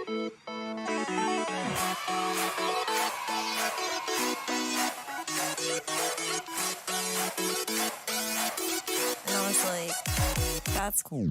And I was like, that's cool.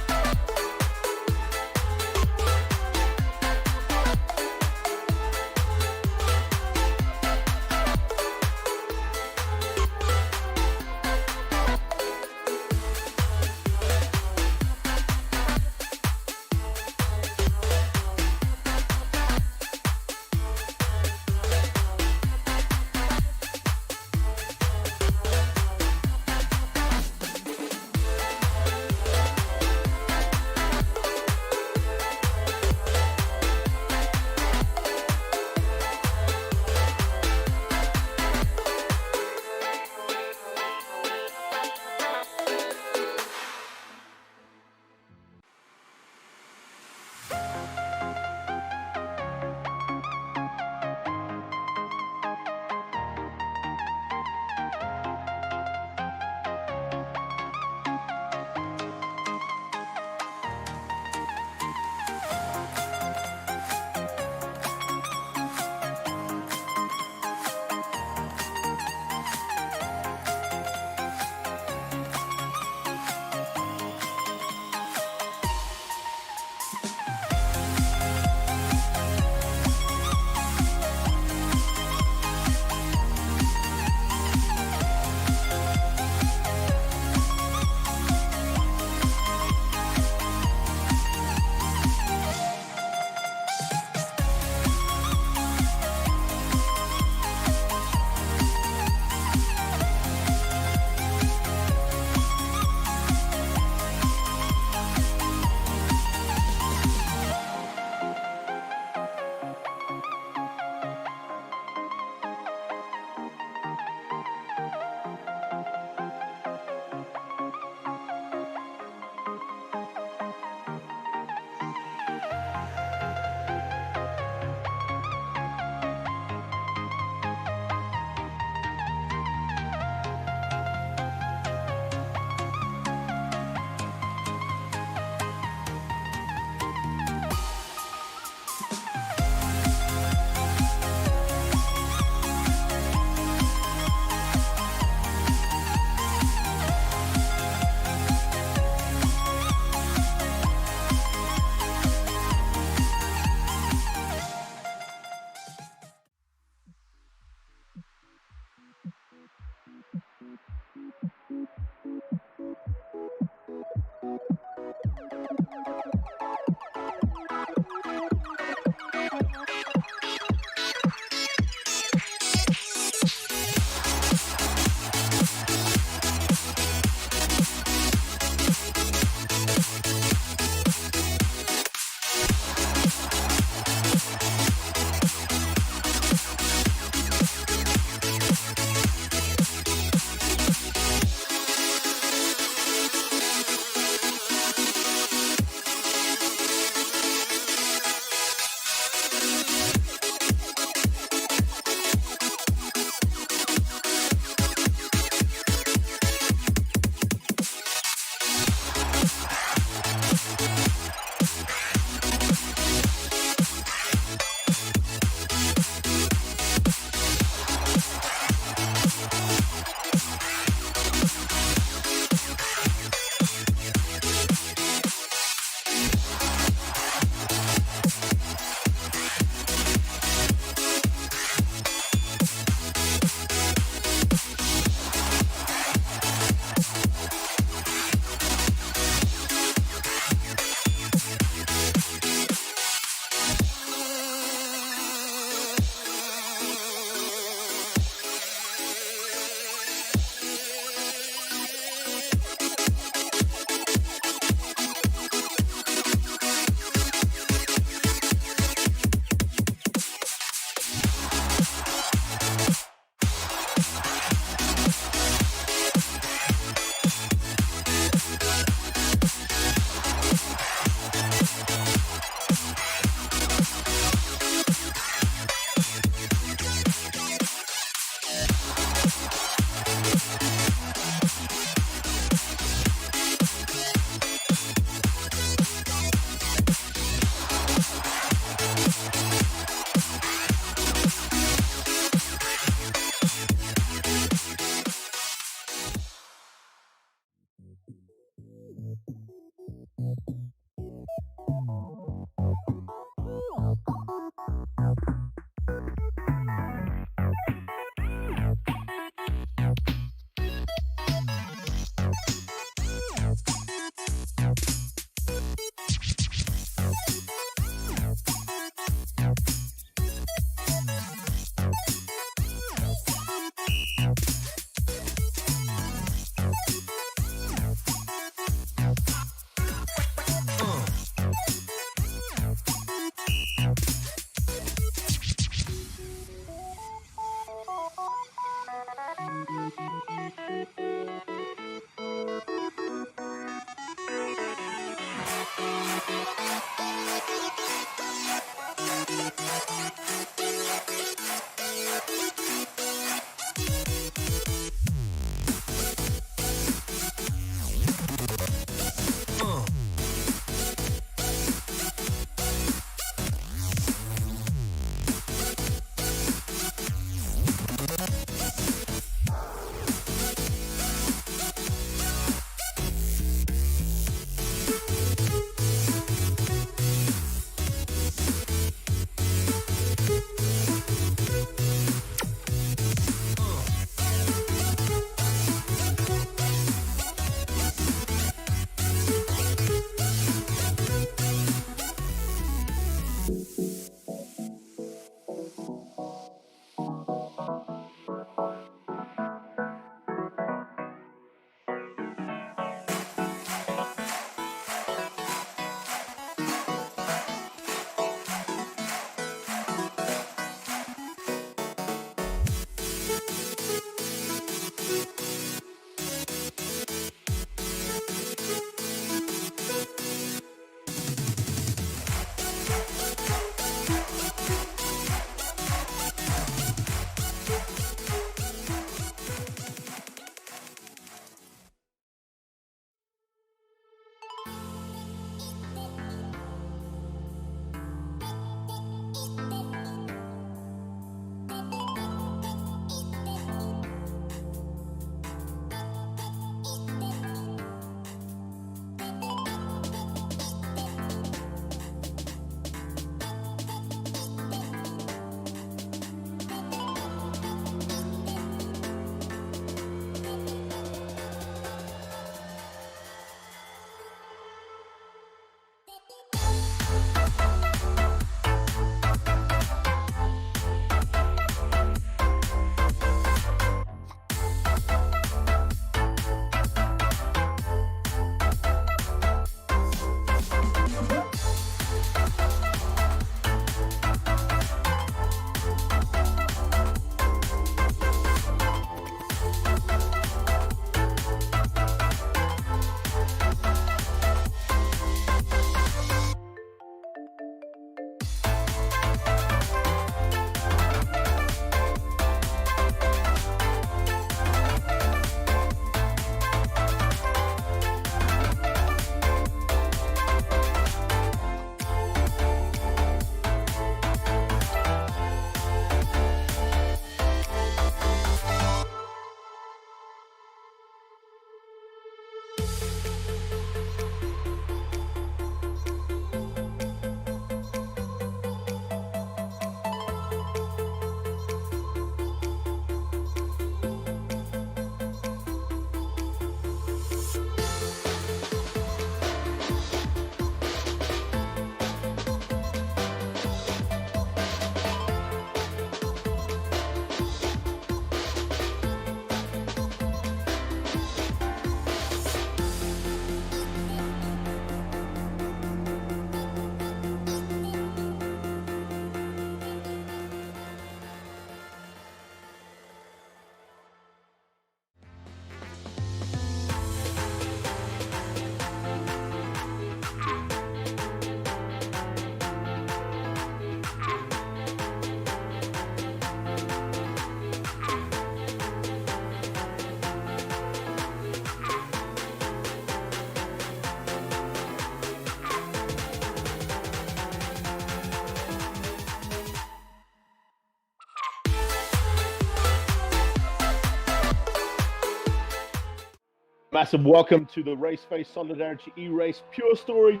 Massive welcome to the Race Face Solidarity E-Race Pure Story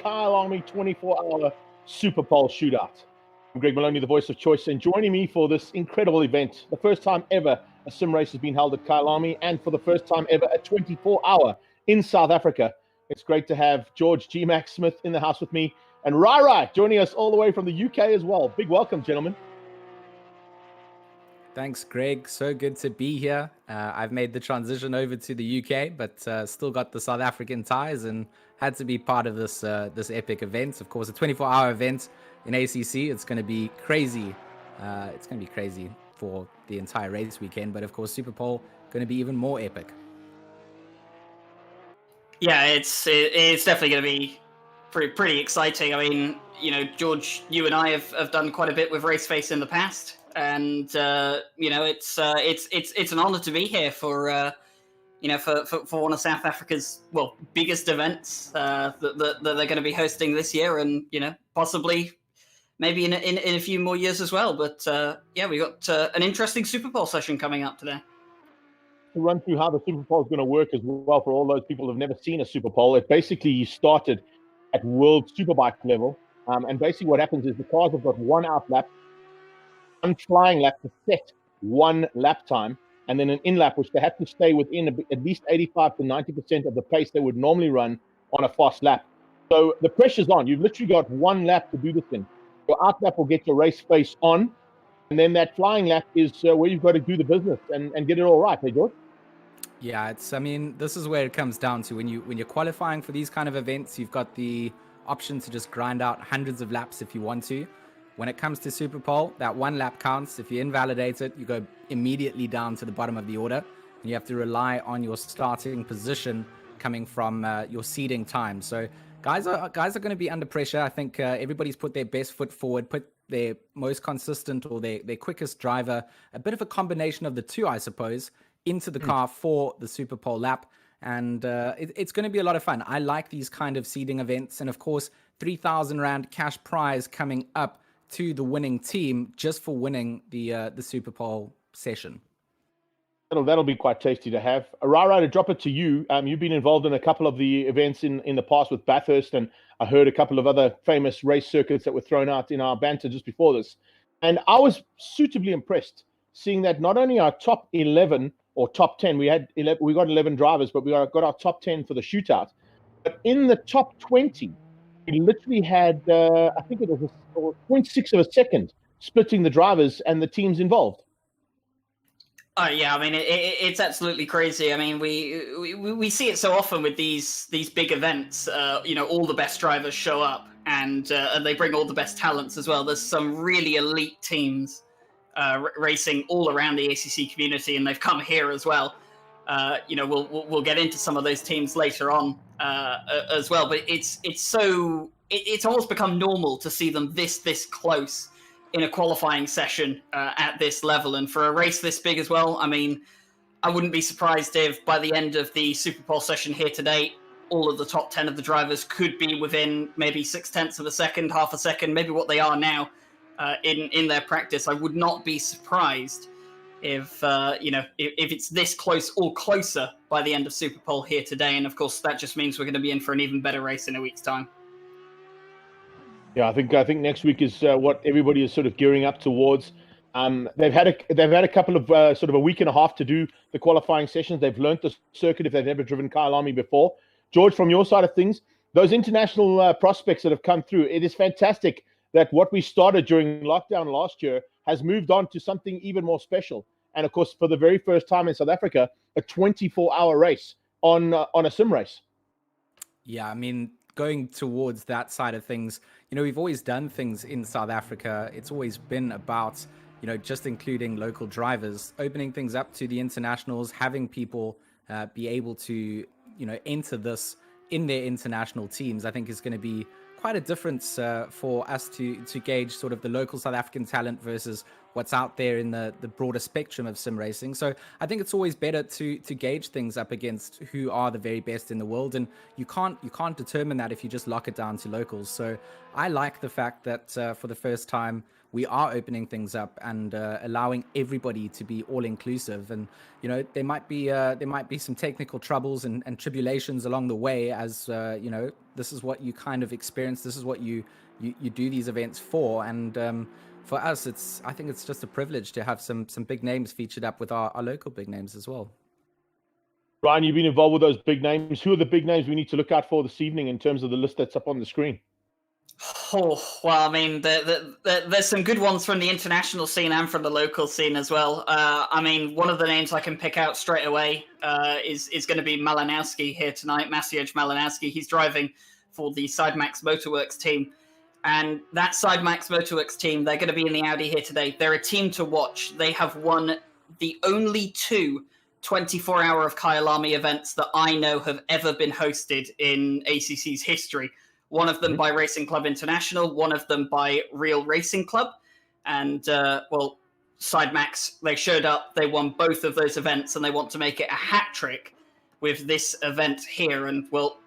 Kyalami 24-hour Super Pole shootout. I'm Greg Maloney, the voice of choice, and joining me for this incredible event, the first time ever a sim race has been held at Kyalami, and for the first time ever a 24-hour in South Africa. It's great to have George G-Max Smith in the house with me, and Rai joining us all the way from the UK as well. Big welcome, gentlemen. Thanks, Greg. So good to be here. I've made the transition over to the UK, but still got the South African ties and had to be part of this epic event. Of course, a 24-hour event in ACC. It's going to be crazy. It's going to be crazy for the entire race weekend. But of course, Super Pole going to be even more epic. Yeah, it's definitely going to be pretty exciting. I mean, you know, George, you and I have done quite a bit with Raceface in the past. And you know, it's an honor to be here for you know, for one of South Africa's biggest events that they're going to be hosting this year, and you know, possibly maybe in a few more years as well. But yeah, we got an interesting Super Bowl session coming up today. To run through how the Super Bowl is going to work as well for all those people who've never seen a Super Bowl. It basically started at World Superbike level, and basically what happens is the cars have got one out lap, one flying lap to set one lap time, and then an in lap, which they have to stay within at least 85 to 90% of the pace they would normally run on a fast lap. So the pressure's on. You've literally got one lap to do this thing. Your out lap will get your race face on, and then that flying lap is where you've got to do the business and get it all right. Hey, George? Yeah, I mean, this is where it comes down to when you're qualifying for these kind of events, you've got the option to just grind out hundreds of laps if you want to. When it comes to Super Pole, that one lap counts. If you invalidate it, you go immediately down to the bottom of the order, and you have to rely on your starting position coming from your seeding time. So guys are going to be under pressure. I think everybody's put their best foot forward, put their most consistent or their quickest driver, a bit of a combination of the two, I suppose, into the car for the Super Pole lap. And it's going to be a lot of fun. I like these kind of seeding events. And of course, 3,000 Rand cash prize coming up to the winning team just for winning the Super Pole session. That'll be quite tasty to have. Rara, to drop it to you. You've been involved in a couple of the events in the past with Bathurst, and I heard a couple of other famous race circuits that were thrown out in our banter just before this. And I was suitably impressed seeing that not only our top 11 or top 10, we got 11 drivers, but we got our top 10 for the shootout. But in the top 20, we literally had, I think it was 0.6 of a second splitting the drivers and the teams involved. Oh yeah, I mean it's absolutely crazy. I mean we see it so often with these big events. You know, all the best drivers show up, and they bring all the best talents as well. There's some really elite teams racing all around the ACC community, and they've come here as well. You know, we'll get into some of those teams later on as well. But it's almost become normal to see them this close in a qualifying session at this level, and for a race this big as well. I mean, I wouldn't be surprised if by the end of the Super Pole session here today, all of the top 10 of the drivers could be within maybe 0.6 of a second, half a second, maybe what they are now in their practice. I would not be surprised if you know, if it's this close or closer by the end of Super Pole here today. And of course, that just means we're going to be in for an even better race in a week's time. Yeah, I think next week is what everybody is sort of gearing up towards. They've had a couple of sort of a week and a half to do the qualifying sessions. They've learnt the circuit if they've never driven Kyalami before. George, from your side of things, those international prospects that have come through, it is fantastic that what we started during lockdown last year has moved on to something even more special. And of course, for the very first time in South Africa, a 24-hour race on a sim race. Yeah, I mean, going towards that side of things, you know, we've always done things in South Africa. It's always been about, you know, just including local drivers, opening things up to the internationals, having people be able to, you know, enter this in their international teams. I think is going to be quite a difference for us to gauge sort of the local South African talent versus what's out there in the broader spectrum of sim racing. So I think it's always better to gauge things up against who are the very best in the world, and you can't determine that if you just lock it down to locals. So I like the fact that for the first time we are opening things up and allowing everybody to be all inclusive. And there might be some technical troubles and tribulations along the way, as this is what you kind of experience. This is what you do these events for. And for us, I think it's just a privilege to have some big names featured up with our local big names as well. Ryan, you've been involved with those big names. Who are the big names we need to look out for this evening in terms of the list that's up on the screen? Oh, well, I mean, there's some good ones from the international scene and from the local scene as well. I mean, one of the names I can pick out straight away is going to be Malinowski here tonight, Maciej Malinowski. He's driving for the Sidemax Motorworks team. And that Sidemax Motorworks team, they're going to be in the Audi here today. They're a team to watch. They have won the only 2 24-hour of Kyalami events that I know have ever been hosted in ACC's history. One of them by Racing Club International, one of them by Real Racing Club. And, Sidemax, they showed up, they won both of those events, and they want to make it a hat trick with this event here. And, well,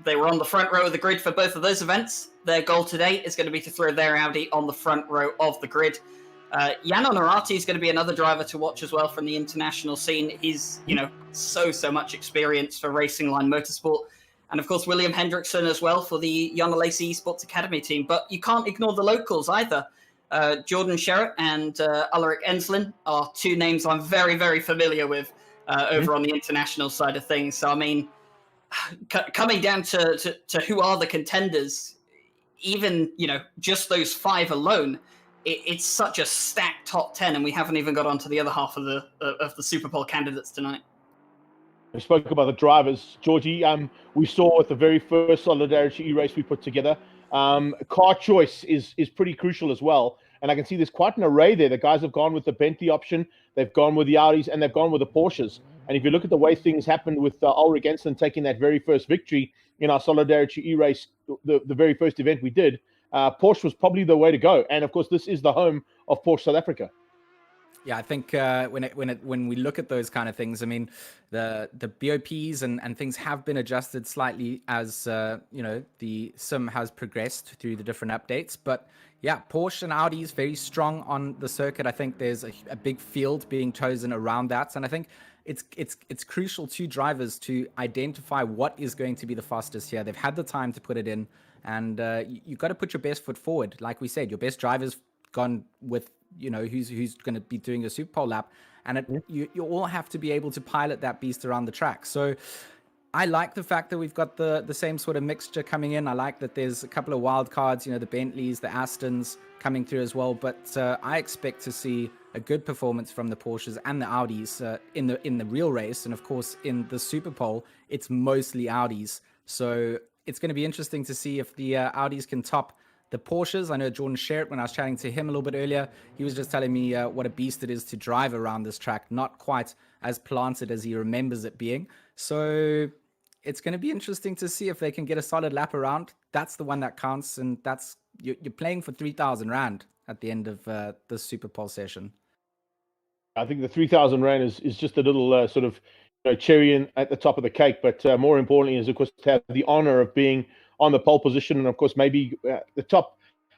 they were on the front row of the grid for both of those events. Their goal today is going to be to throw their Audi on the front row of the grid. Jan Honorati is going to be another driver to watch as well from the international scene. He's, so much experience for Racing Line Motorsport. And of course, William Hendrickson as well for the Jonna Lacey Esports Academy team. But you can't ignore the locals either. Jordan Sherritt and Ulrich Enslin are 2 names I'm very, very familiar with over on the international side of things. So, I mean, coming down to who are the contenders, even, just those 5 alone, it's such a stacked top 10, and we haven't even got onto the other half of the Super Bowl candidates tonight. We spoke about the drivers, Georgie. We saw at the very first Solidarity E-Race we put together, car choice is pretty crucial as well. And I can see there's quite an array there. The guys have gone with the Bentley option, they've gone with the Audis, and they've gone with the Porsches. And if you look at the way things happened with Ulrich Enslin taking that very first victory in our Solidarity E-Race, the very first event we did, Porsche was probably the way to go. And of course, this is the home of Porsche South Africa. Yeah, I think when we look at those kind of things, I mean, the BOPs and things have been adjusted slightly as the sim has progressed through the different updates. But yeah, Porsche and Audi is very strong on the circuit. I think there's a big field being chosen around that, and I think it's crucial to drivers to identify what is going to be the fastest here. They've had the time to put it in, and you've got to put your best foot forward. Like we said, your best driver's gone with who's going to be doing a Super Bowl lap, and you all have to be able to pilot that beast around the track. So I like the fact that we've got the same sort of mixture coming in. I like that there's a couple of wild cards, the Bentleys, the Astons coming through as well. But I expect to see a good performance from the Porsches and the Audis in the real race. And of course, in the Super Bowl, it's mostly Audis. So it's going to be interesting to see if the Audis can top the Porsches. I know Jordan Sherritt, when I was chatting to him a little bit earlier, he was just telling me what a beast it is to drive around this track. Not quite as planted as he remembers it being. So it's going to be interesting to see if they can get a solid lap around. That's the one that counts, and that's you're playing for 3,000 Rand at the end of the Super Bowl session. I think the 3,000 Rand is just a little sort of cherry at the top of the cake, but more importantly is, of course, to have the honor of being on the pole position, and of course maybe the top.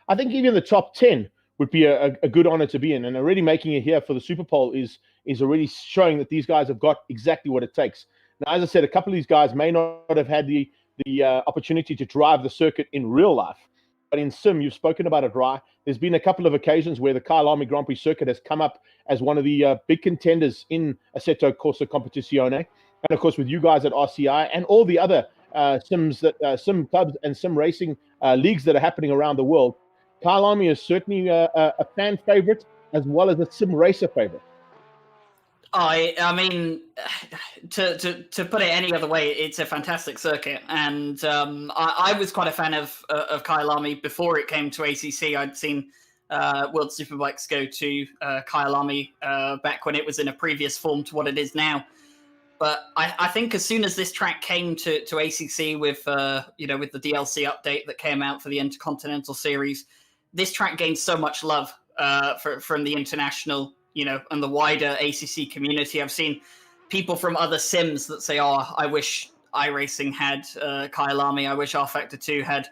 I think even the top 10 would be a good honor to be in, and already making it here for the Super Bowl is already showing that these guys have got exactly what it takes. Now, as I said, a couple of these guys may not have had the opportunity to drive the circuit in real life, but in sim, you've spoken about it, Rye. There's been a couple of occasions where the Kyalami Grand Prix circuit has come up as one of the big contenders in Assetto Corsa Competizione, and of course with you guys at RCI and all the other sim clubs and sim racing leagues that are happening around the world. Kyalami is certainly a fan favorite as well as a sim racer favorite. I mean, to put it any other way, it's a fantastic circuit, and I was quite a fan of Kyalami before it came to ACC. I'd seen World Superbikes go to Kyalami back when it was in a previous form to what it is now. But I think as soon as this track came to ACC with with the DLC update that came out for the Intercontinental Series, this track gained so much love from the international and the wider ACC community. I've seen people from other sims that say, "Oh, I wish iRacing had Kyalami. I wish R Factor 2 had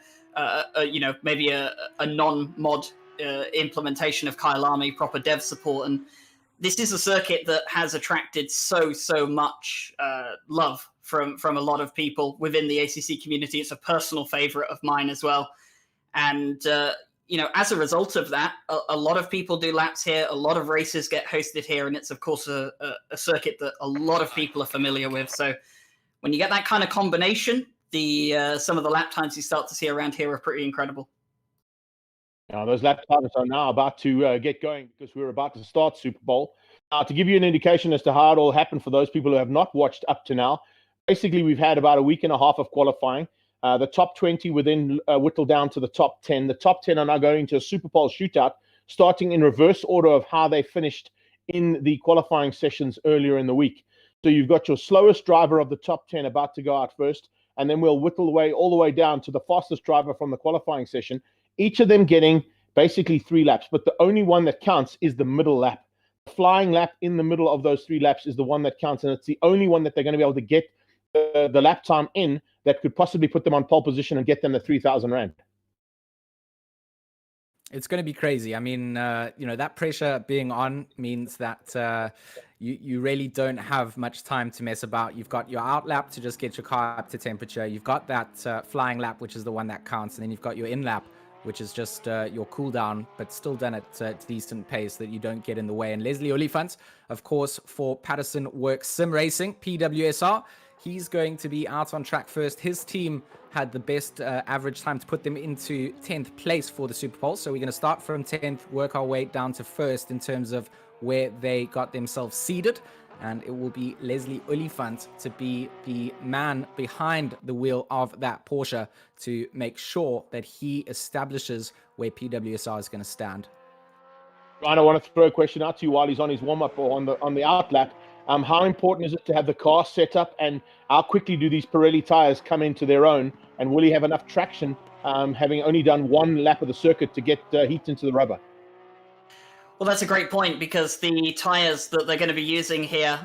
maybe a non-mod implementation of Kyalami, proper dev support, and this is a circuit that has attracted so much love from a lot of people within the ACC community. It's a personal favorite of mine as well, and as a result of that, a lot of people do laps here. A lot of races get hosted here, and it's of course a circuit that a lot of people are familiar with. So when you get that kind of combination, some of the lap times you start to see around here are pretty incredible. Now, those lap times are now about to get going because we're about to start Super Bowl. To give you an indication as to how it all happened for those people who have not watched up to now, basically we've had about a week and a half of qualifying. The top 20 were then whittled down to the top 10. The top 10 are now going to a Super Bowl shootout, starting in reverse order of how they finished in the qualifying sessions earlier in the week. So you've got your slowest driver of the top 10 about to go out first, and then we'll whittle away all the way down to the fastest driver from the qualifying session, each of them getting basically 3 laps. But the only one that counts is the middle lap. The flying lap in the middle of those 3 laps is the one that counts, and it's the only one that they're going to be able to get the lap time in that could possibly put them on pole position and get them the 3,000 Rand. It's going to be crazy. I mean, that pressure being on means that you really don't have much time to mess about. You've got your out lap to just get your car up to temperature. You've got that flying lap, which is the one that counts. And then you've got your in lap, which is just your cool down, but still done at decent pace that you don't get in the way. And Leslie Oliphant, of course, for Patterson Works Sim Racing, PWSR, he's going to be out on track first. His team had the best average time to put them into 10th place for the Super Bowl. So we're going to start from 10th, work our way down to first in terms of where they got themselves seeded. And it will be Leslie Oliphant to be the man behind the wheel of that Porsche to make sure that he establishes where PWSR is going to stand. Ryan, I want to throw a question out to you while he's on his warm-up or on the out lap. How important is it to have the car set up, and how quickly do these Pirelli tires come into their own, and will he have enough traction having only done 1 lap of the circuit to get heat into the rubber? Well, that's a great point, because the tires that they're going to be using here,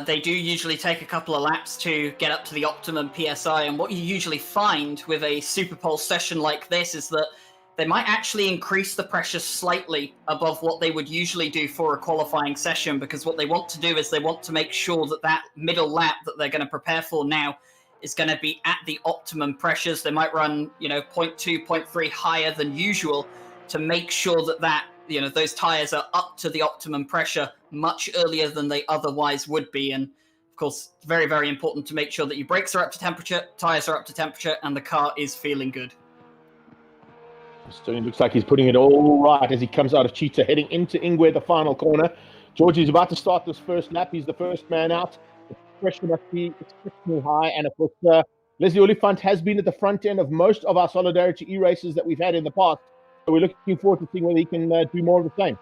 they do usually take a couple of laps to get up to the optimum PSI. And what you usually find with a Super Pole session like this is that they might actually increase the pressure slightly above what they would usually do for a qualifying session, because what they want to do is they want to make sure that that middle lap that they're going to prepare for now is going to be at the optimum pressures. They might run, 0.2, 0.3 higher than usual to make sure that those tires are up to the optimum pressure much earlier than they otherwise would be. And of course, very, very important to make sure that your brakes are up to temperature, tires are up to temperature, and the car is feeling good. So it looks like he's putting it all right as he comes out of Cheetah, heading into Ingwe, the final corner. Georgie's about to start this first lap. He's the first man out. The pressure must be exceptionally high. And of course, Leslie Oliphant has been at the front end of most of our Solidarity E-races that we've had in the past. So we're looking forward to seeing whether he can do more of the same.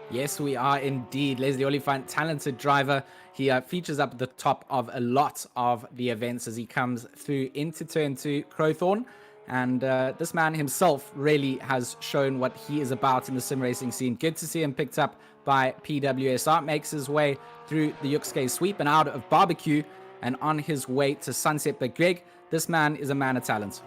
Yes, we are indeed. Leslie Oliphant, talented driver. He features up at the top of a lot of the events as he comes through into turn 2, Crowthorne. And this man himself really has shown what he is about in the sim racing scene. Good to see him picked up by PWSR. Makes his way through the Yuxke sweep and out of barbecue and on his way to Sunset. But Greg, this man is a man of talent.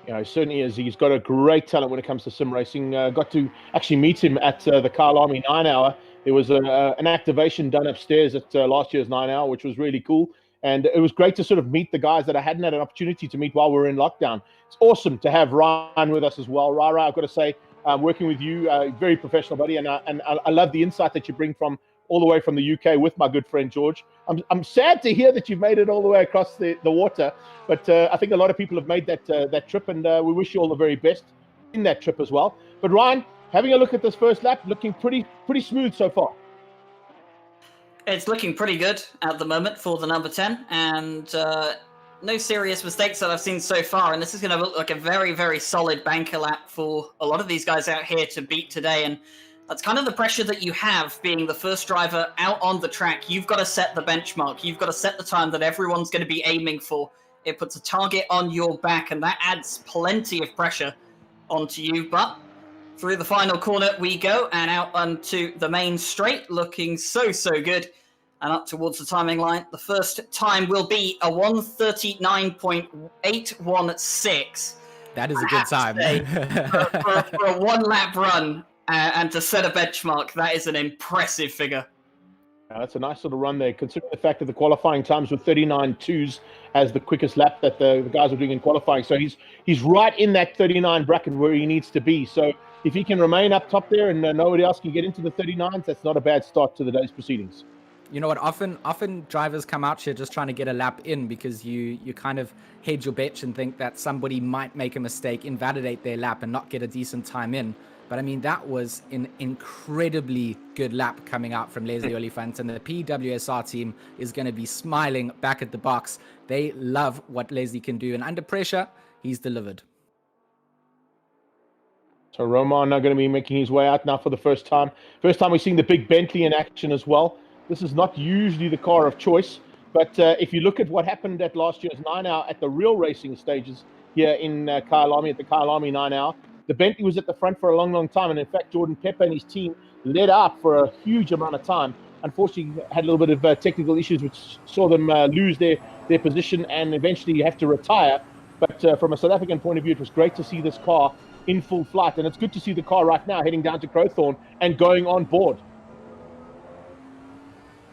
Yeah, he certainly is. He's got a great talent when it comes to sim racing. Got to actually meet him at the Kyalami 9 Hour. There was an activation done upstairs at last year's 9 Hour, which was really cool. And it was great to sort of meet the guys that I hadn't had an opportunity to meet while we were in lockdown. It's awesome to have Ryan with us as well. Rara, I've got to say, working with you, very professional, buddy. And I love the insight that you bring from all the way from the UK with my good friend, George. I'm sad to hear that you've made it all the way across the water. But I think a lot of people have made that trip, and we wish you all the very best in that trip as well. But Ryan, having a look at this first lap, looking pretty smooth so far. It's looking pretty good at the moment for the number 10, and no serious mistakes that I've seen so far. And this is going to look like a very, very solid banker lap for a lot of these guys out here to beat today. And that's kind of the pressure that you have being the first driver out on the track. You've got to set the benchmark. You've got to set the time that everyone's going to be aiming for. It puts a target on your back, and that adds plenty of pressure onto you. But through the final corner we go, and out onto the main straight, looking so good. And up towards the timing line. The first time will be a 1:39.816. That is a good time. For a one-lap run and to set a benchmark, that is an impressive figure. That's a nice little run there, considering the fact that the qualifying times were 39.2s as the quickest lap that the guys were doing in qualifying. So he's right in that 39 bracket where he needs to be. So if he can remain up top there and nobody else can get into the 39s, that's not a bad start to the day's proceedings. You know what? Often drivers come out here just trying to get a lap in because you kind of hedge your bets and think that somebody might make a mistake, invalidate their lap, and not get a decent time in. But I mean, that was an incredibly good lap coming out from Leslie Oliphant, and the PWSR team is going to be smiling back at the box. They love what Leslie can do, and under pressure, he's delivered. So Roman now going to be making his way out now for the first time. First time we're seeing the big Bentley in action as well. This is not usually the car of choice, but if you look at what happened at last year's 9 Hour at the real racing stages here in Kyalami, at the Kyalami 9 Hour, the Bentley was at the front for a long, long time. And in fact, Jordan Pepper and his team led out for a huge amount of time. Unfortunately, had a little bit of technical issues, which saw them lose their position and eventually have to retire. But from a South African point of view, it was great to see this car in full flight. And it's good to see the car right now heading down to Crowthorne and going on board.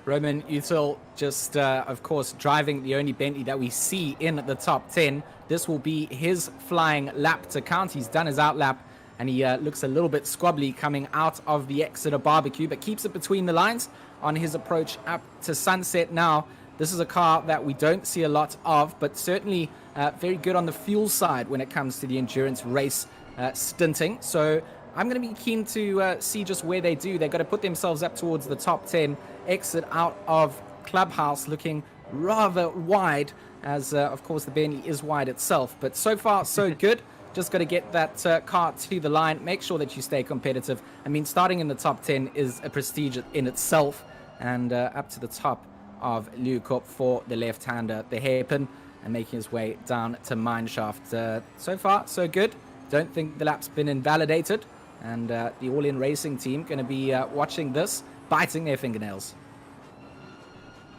Roman Util just, of course, driving the only Bentley that we see in the top 10. This will be his flying lap to count. He's done his out lap, and he looks a little bit squabbly coming out of the Exeter barbecue, but keeps it between the lines on his approach up to Sunset now. This is a car that we don't see a lot of, but certainly very good on the fuel side when it comes to the endurance race stinting. So I'm going to be keen to see just where they do. They've got to put themselves up towards the top 10, exit out of Clubhouse looking rather wide, as of course the Bentley is wide itself. But so far, so good. Just got to get that car to the line, make sure that you stay competitive. I mean, starting in the top 10 is a prestige in itself, and up to the top of Leeuwkop for the left-hander, the hairpin, and making his way down to Mineshaft. So far, so good. Don't think the lap's been invalidated. And the All-In Racing team going to be watching this, biting their fingernails.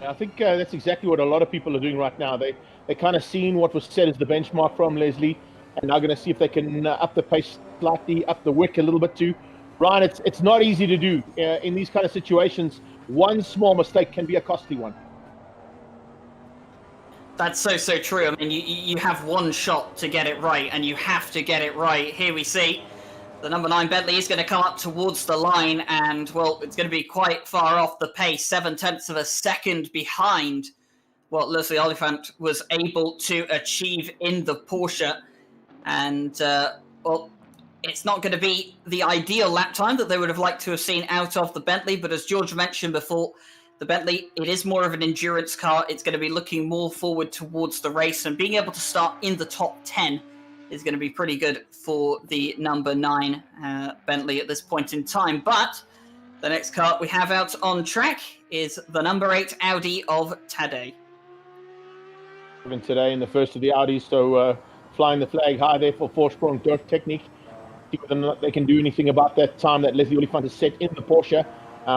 I think that's exactly what a lot of people are doing right now. They kind of seen what was set as the benchmark from Leslie, and now going to see if they can up the pace slightly, up the wick a little bit too. Ryan, it's not easy to do in these kind of situations. One small mistake can be a costly one. That's so true. I mean, you have one shot to get it right, and you have to get it right. Here we see the number 9 Bentley is going to come up towards the line, and, well, it's going to be quite far off the pace, 0.7 of a second behind what Leslie Oliphant was able to achieve in the Porsche. And, well, it's not going to be the ideal lap time that they would have liked to have seen out of the Bentley, but as George mentioned before, the Bentley, it is more of an endurance car. It's going to be looking more forward towards the race, and being able to start in the top 10 is going to be pretty good for the number 9 Bentley at this point in time. But the next car we have out on track is the number 8 Audi of Tadej. Even today in the first of the Audis, so flying the flag high there for four-sprung dirt technique. See whether or not they can do anything about that time that Leslie Oliphant has set in the Porsche.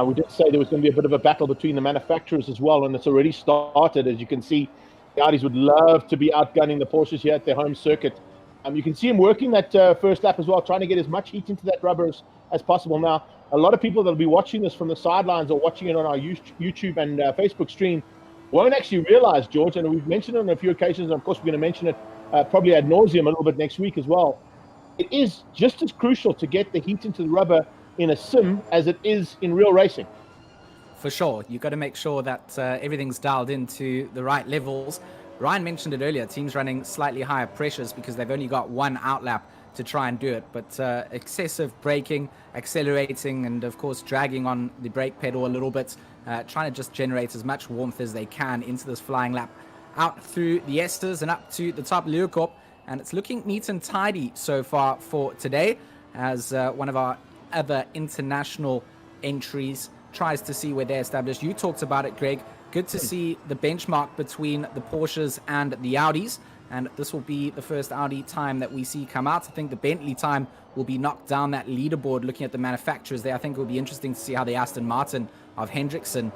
We did say there was going to be a bit of a battle between the manufacturers as well, and it's already started. As you can see, the Audis would love to be outgunning the Porsches here at their home circuit. You can see him working that first lap as well, trying to get as much heat into that rubber as possible. Now, a lot of people that will be watching this from the sidelines or watching it on our YouTube and Facebook stream won't actually realize, George, and we've mentioned it on a few occasions, and of course we're going to mention it probably ad nauseum a little bit next week as well. It is just as crucial to get the heat into the rubber in a sim as it is in real racing. For sure. You've got to make sure that everything's dialed into the right levels. Ryan mentioned it earlier, teams running slightly higher pressures because they've only got one outlap to try and do it. But excessive braking, accelerating, and of course dragging on the brake pedal a little bit, trying to just generate as much warmth as they can into this flying lap out through the esters and up to the top Leeuwkop. And it's looking neat and tidy so far for today, as one of our other international entries tries to see where they're established. You talked about it, Greg. Good to see the benchmark between the Porsches and the Audis, and this will be the first Audi time that we see come out. I think the Bentley time will be knocked down that leaderboard. Looking at the manufacturers there, I think it will be interesting to see how the Aston Martin of Hendrickson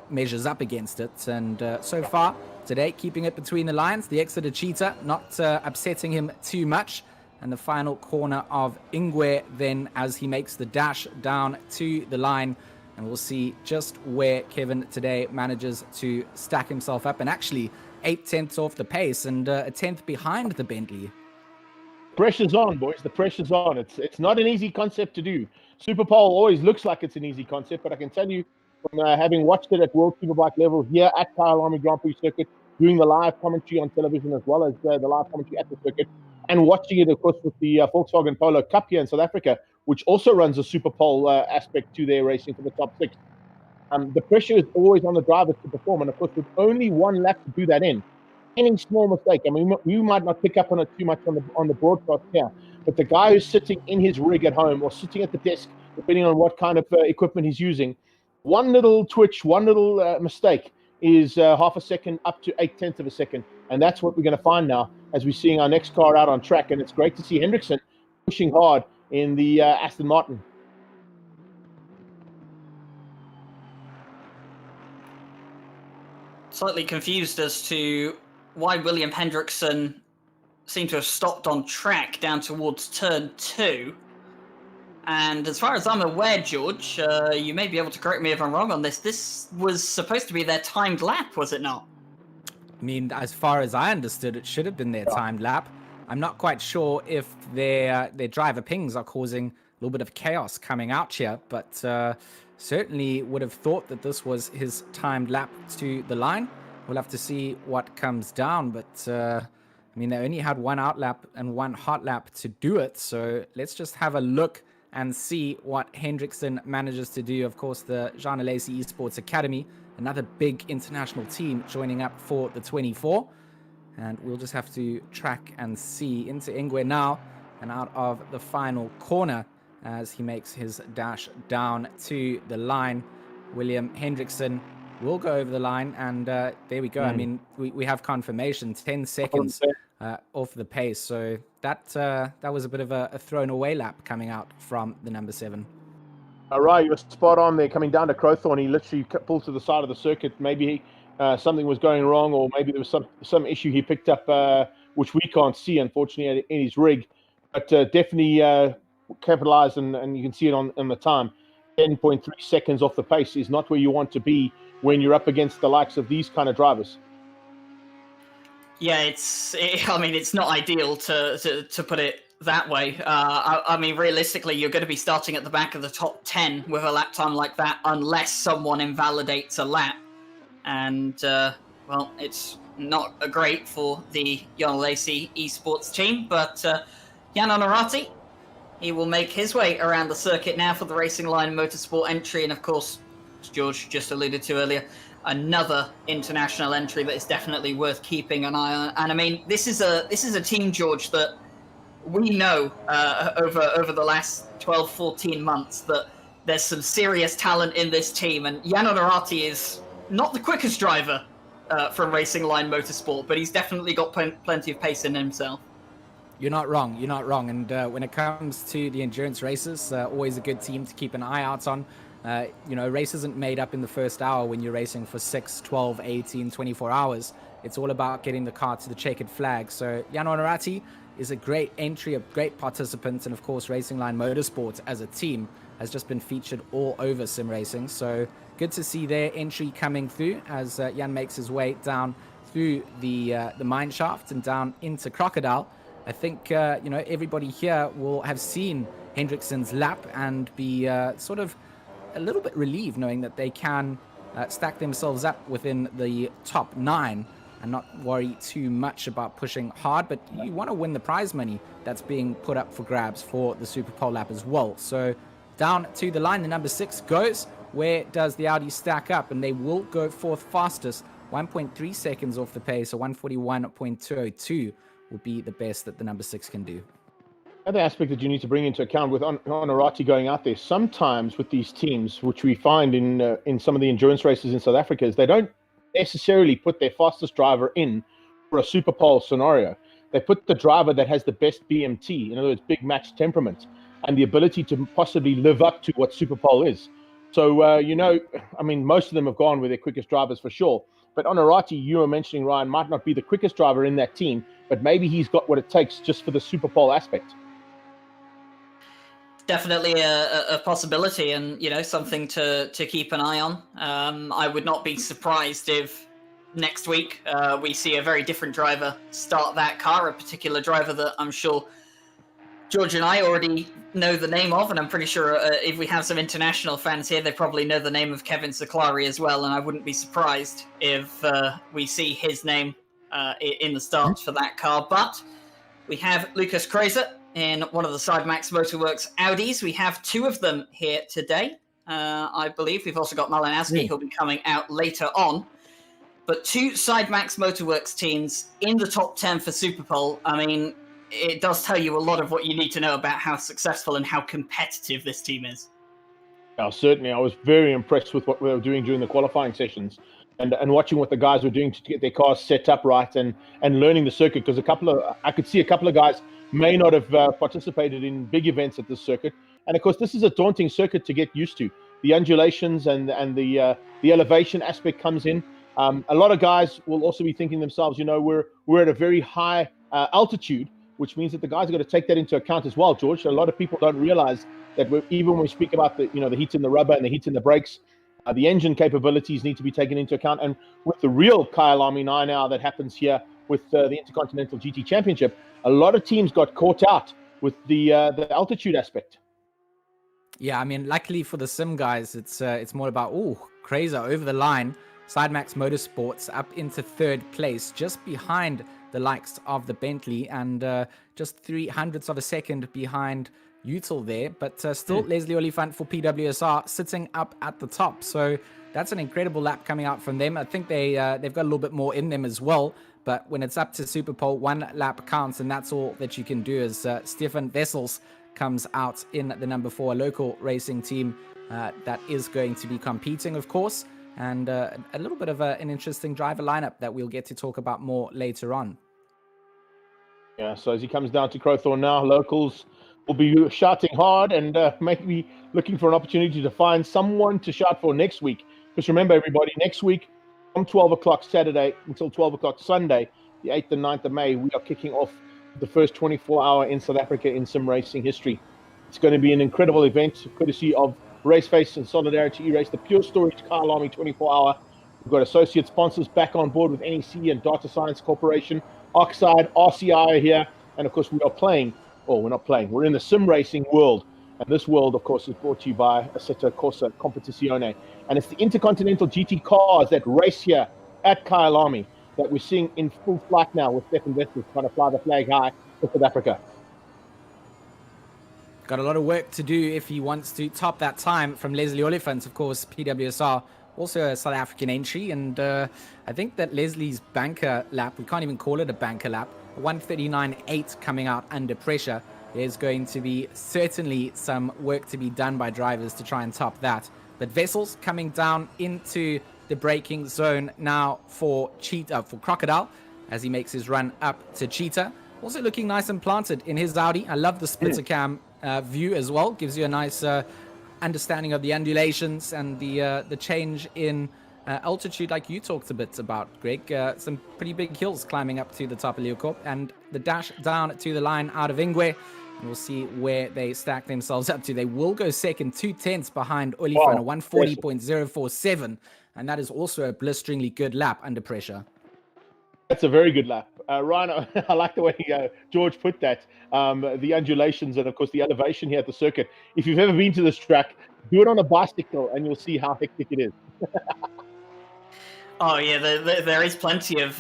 measures up against it. And so far today, keeping it between the lines, the Exeter Cheetah not upsetting him too much. and the final corner of Ingwe then as he makes the dash down to the line. And we'll see just where Kevin today manages to stack himself up, and actually 8/10 off the pace and a 10th behind the Bentley. Pressure's on, boys. The pressure's on. It's not an easy concept to do. Superpole always looks like it's an easy concept, but I can tell you from having watched it at World Superbike level here at Kyalami Grand Prix circuit, doing the live commentary on television as well as the live commentary at the circuit, and watching it, of course, with the Volkswagen Polo Cup here in South Africa, which also runs a Superpole aspect to their racing for the top six. The pressure is always on the drivers to perform, and of course, with only one lap to do that in, any small mistake, I mean, you might not pick up on it too much on the broadcast here, but the guy who's sitting in his rig at home or sitting at the desk, depending on what kind of equipment he's using, one little twitch, one little mistake is half a second up to 8/10 of a second, and that's what we're going to find now as we're seeing our next car out on track. And it's great to see Hendrickson pushing hard in the Aston Martin. Slightly confused as to why William Hendrickson seemed to have stopped on track down towards turn 2. And as far as I'm aware, George, you may be able to correct me if I'm wrong on this. This was supposed to be their timed lap, was it not? I mean, as far as I understood, it should have been their timed lap. I'm not quite sure if their driver pings are causing a little bit of chaos coming out here, but certainly would have thought that this was his timed lap to the line. We'll have to see what comes down, but I mean, they only had one out lap and one hot lap to do it, so let's just have a look and see what Hendrickson manages to do. Of course, the Jean Alesi Esports Academy, another big international team joining up for the 24. And we'll just have to track and see into Ingwe now and out of the final corner as he makes his dash down to the line. William Hendrickson will go over the line, and there we go. I mean, we have confirmation, 10 seconds off the pace. So that was a bit of a thrown away lap coming out from the number 7. All right, you're spot on there. Coming down to Crowthorne, he literally pulled to the side of the circuit. Maybe something was going wrong, or maybe there was some issue he picked up, which we can't see, unfortunately, in his rig. But definitely capitalized, and you can see it on the time. 10.3 seconds off the pace is not where you want to be when you're up against the likes of these kind of drivers. Yeah, I mean, it's not ideal to put it that way. I mean, realistically, you're going to be starting at the back of the top 10 with a lap time like that, unless someone invalidates a lap. And, well, it's not great for the Jan Alesi esports team, but Jan Onorati, he will make his way around the circuit now for the Racing Line Motorsport entry. And, of course, as George just alluded to earlier, another international entry that is definitely worth keeping an eye on. And, I mean, this is a team, George, that we know over the last 12, 14 months that there's some serious talent in this team. And Jan Onorati is not the quickest driver from Racing Line Motorsport, but he's definitely got plenty of pace in himself. You're not wrong. You're not wrong. And when it comes to the endurance races, always a good team to keep an eye out on. You know, race isn't made up in the first hour when you're racing for 6, 12, 18, 24 hours. It's all about getting the car to the checkered flag. So Jan Onorati is a great entry, a great participant. And of course, Racing Line Motorsport as a team has just been featured all over sim racing. So good to see their entry coming through as Jan makes his way down through the mine shaft and down into Crocodile. I think, you know, everybody here will have seen Hendrickson's lap and be sort of a little bit relieved knowing that they can stack themselves up within the top 9 and not worry too much about pushing hard. But you want to win the prize money that's being put up for grabs for the Super Pole lap as well. So down to the line, the number 6 goes. Where does the Audi stack up? And they will go fourth fastest, 1.3 seconds off the pace, so 141.202 will be the best that the number 6 can do. Another aspect that you need to bring into account with Onorati going out there, sometimes with these teams, which we find in some of the endurance races in South Africa, is they don't necessarily put their fastest driver in for a Super Pole scenario. They put the driver that has the best BMT, in other words, big match temperament, and the ability to possibly live up to what Super Pole is. So, you know, I mean, most of them have gone with their quickest drivers for sure. But Onorati, you were mentioning, Ryan, might not be the quickest driver in that team, but maybe he's got what it takes just for the Super Pole aspect. Definitely a possibility, and something to keep an eye on. I would not be surprised if next week we see a very different driver start that car, a particular driver that I'm sure George and I already know the name of, and I'm pretty sure if we have some international fans here, they probably know the name of Kevin Saklari as well, and I wouldn't be surprised if we see his name in the starts for that car. But we have Lucas Kraser in one of the Sidemax Motorworks Audis. We have two of them here today, I believe. We've also got Malinowski, who'll be coming out later on. But two Sidemax Motorworks teams in the top 10 for Superpole. I mean, it does tell you a lot of what you need to know about how successful and how competitive this team is. Yeah, certainly. I was very impressed with what we were doing during the qualifying sessions and watching what the guys were doing to get their cars set up right and learning the circuit, because I could see a couple of guys may not have participated in big events at this circuit. And of course, this is a daunting circuit to get used to. The undulations and the elevation aspect comes in. A lot of guys will also be thinking themselves, we're at a very high altitude, which means that the guys are going to take that into account as well, George. So a lot of people don't realize that even when we speak about the heat in the rubber and the heat in the brakes, the engine capabilities need to be taken into account. And with the real Kyalami 9-hour that happens here with the Intercontinental GT Championship, a lot of teams got caught out with the altitude aspect. Yeah, I mean, luckily for the sim guys, it's more about, Kraser over the line. Sidemax Motorsports up into third place, just behind the likes of the Bentley, and just 0.03 of a second behind Util there, but still Leslie Oliphant for PWSR sitting up at the top. So that's an incredible lap coming out from them. I think they've got a little bit more in them as well, but when it's up to Superpole, one lap counts, and that's all that you can do. As Stefan Wessels comes out in the number 4, a local racing team that is going to be competing, of course, and a little bit of an interesting driver lineup that we'll get to talk about more later on. Yeah, so as he comes down to Crowthorne now, locals will be shouting hard and maybe looking for an opportunity to find someone to shout for next week. Because remember, everybody, next week from 12 o'clock Saturday until 12 o'clock Sunday, the 8th and 9th of May, we are kicking off the first 24-hour in South Africa in sim racing history. It's going to be an incredible event, courtesy of Raceface and Solidarity E-Race, the Pure Storage Kyalami 24-hour. We've got associate sponsors back on board with NEC and Data Science Corporation, Oxide, RCI are here, and of course we are playing. Oh, we're not playing. We're in the sim racing world. And this world, of course, is brought to you by Assetto Corsa Competizione. And it's the Intercontinental GT cars that race here at Kyalami that we're seeing in full flight now, with Stefan Wessels trying to fly the flag high for South Africa. Got a lot of work to do if he wants to top that time from Leslie Oliphant, of course, PWSR, also a South African entry. And I think that Leslie's banker lap, we can't even call it a banker lap, 1:39.8 coming out under pressure. There's going to be certainly some work to be done by drivers to try and top that. But Wessels coming down into the braking zone now for Crocodile as he makes his run up to Cheetah. Also looking nice and planted in his Audi. I love the splitter cam view as well. Gives you a nice understanding of the undulations and the change in altitude, like you talked a bit about, Greg. Some pretty big hills climbing up to the top of Leeuwkop, and the dash down to the line out of Ingwe. And we'll see where they stack themselves up to. They will go second, 2/10 behind Oliphant, 1:40.047, and that is also a blisteringly good lap under pressure. That's a very good lap. Ryan, I like the way George put that. The undulations and, of course, the elevation here at the circuit. If you've ever been to this track, do it on a bicycle and you'll see how hectic it is. Oh yeah, there is plenty of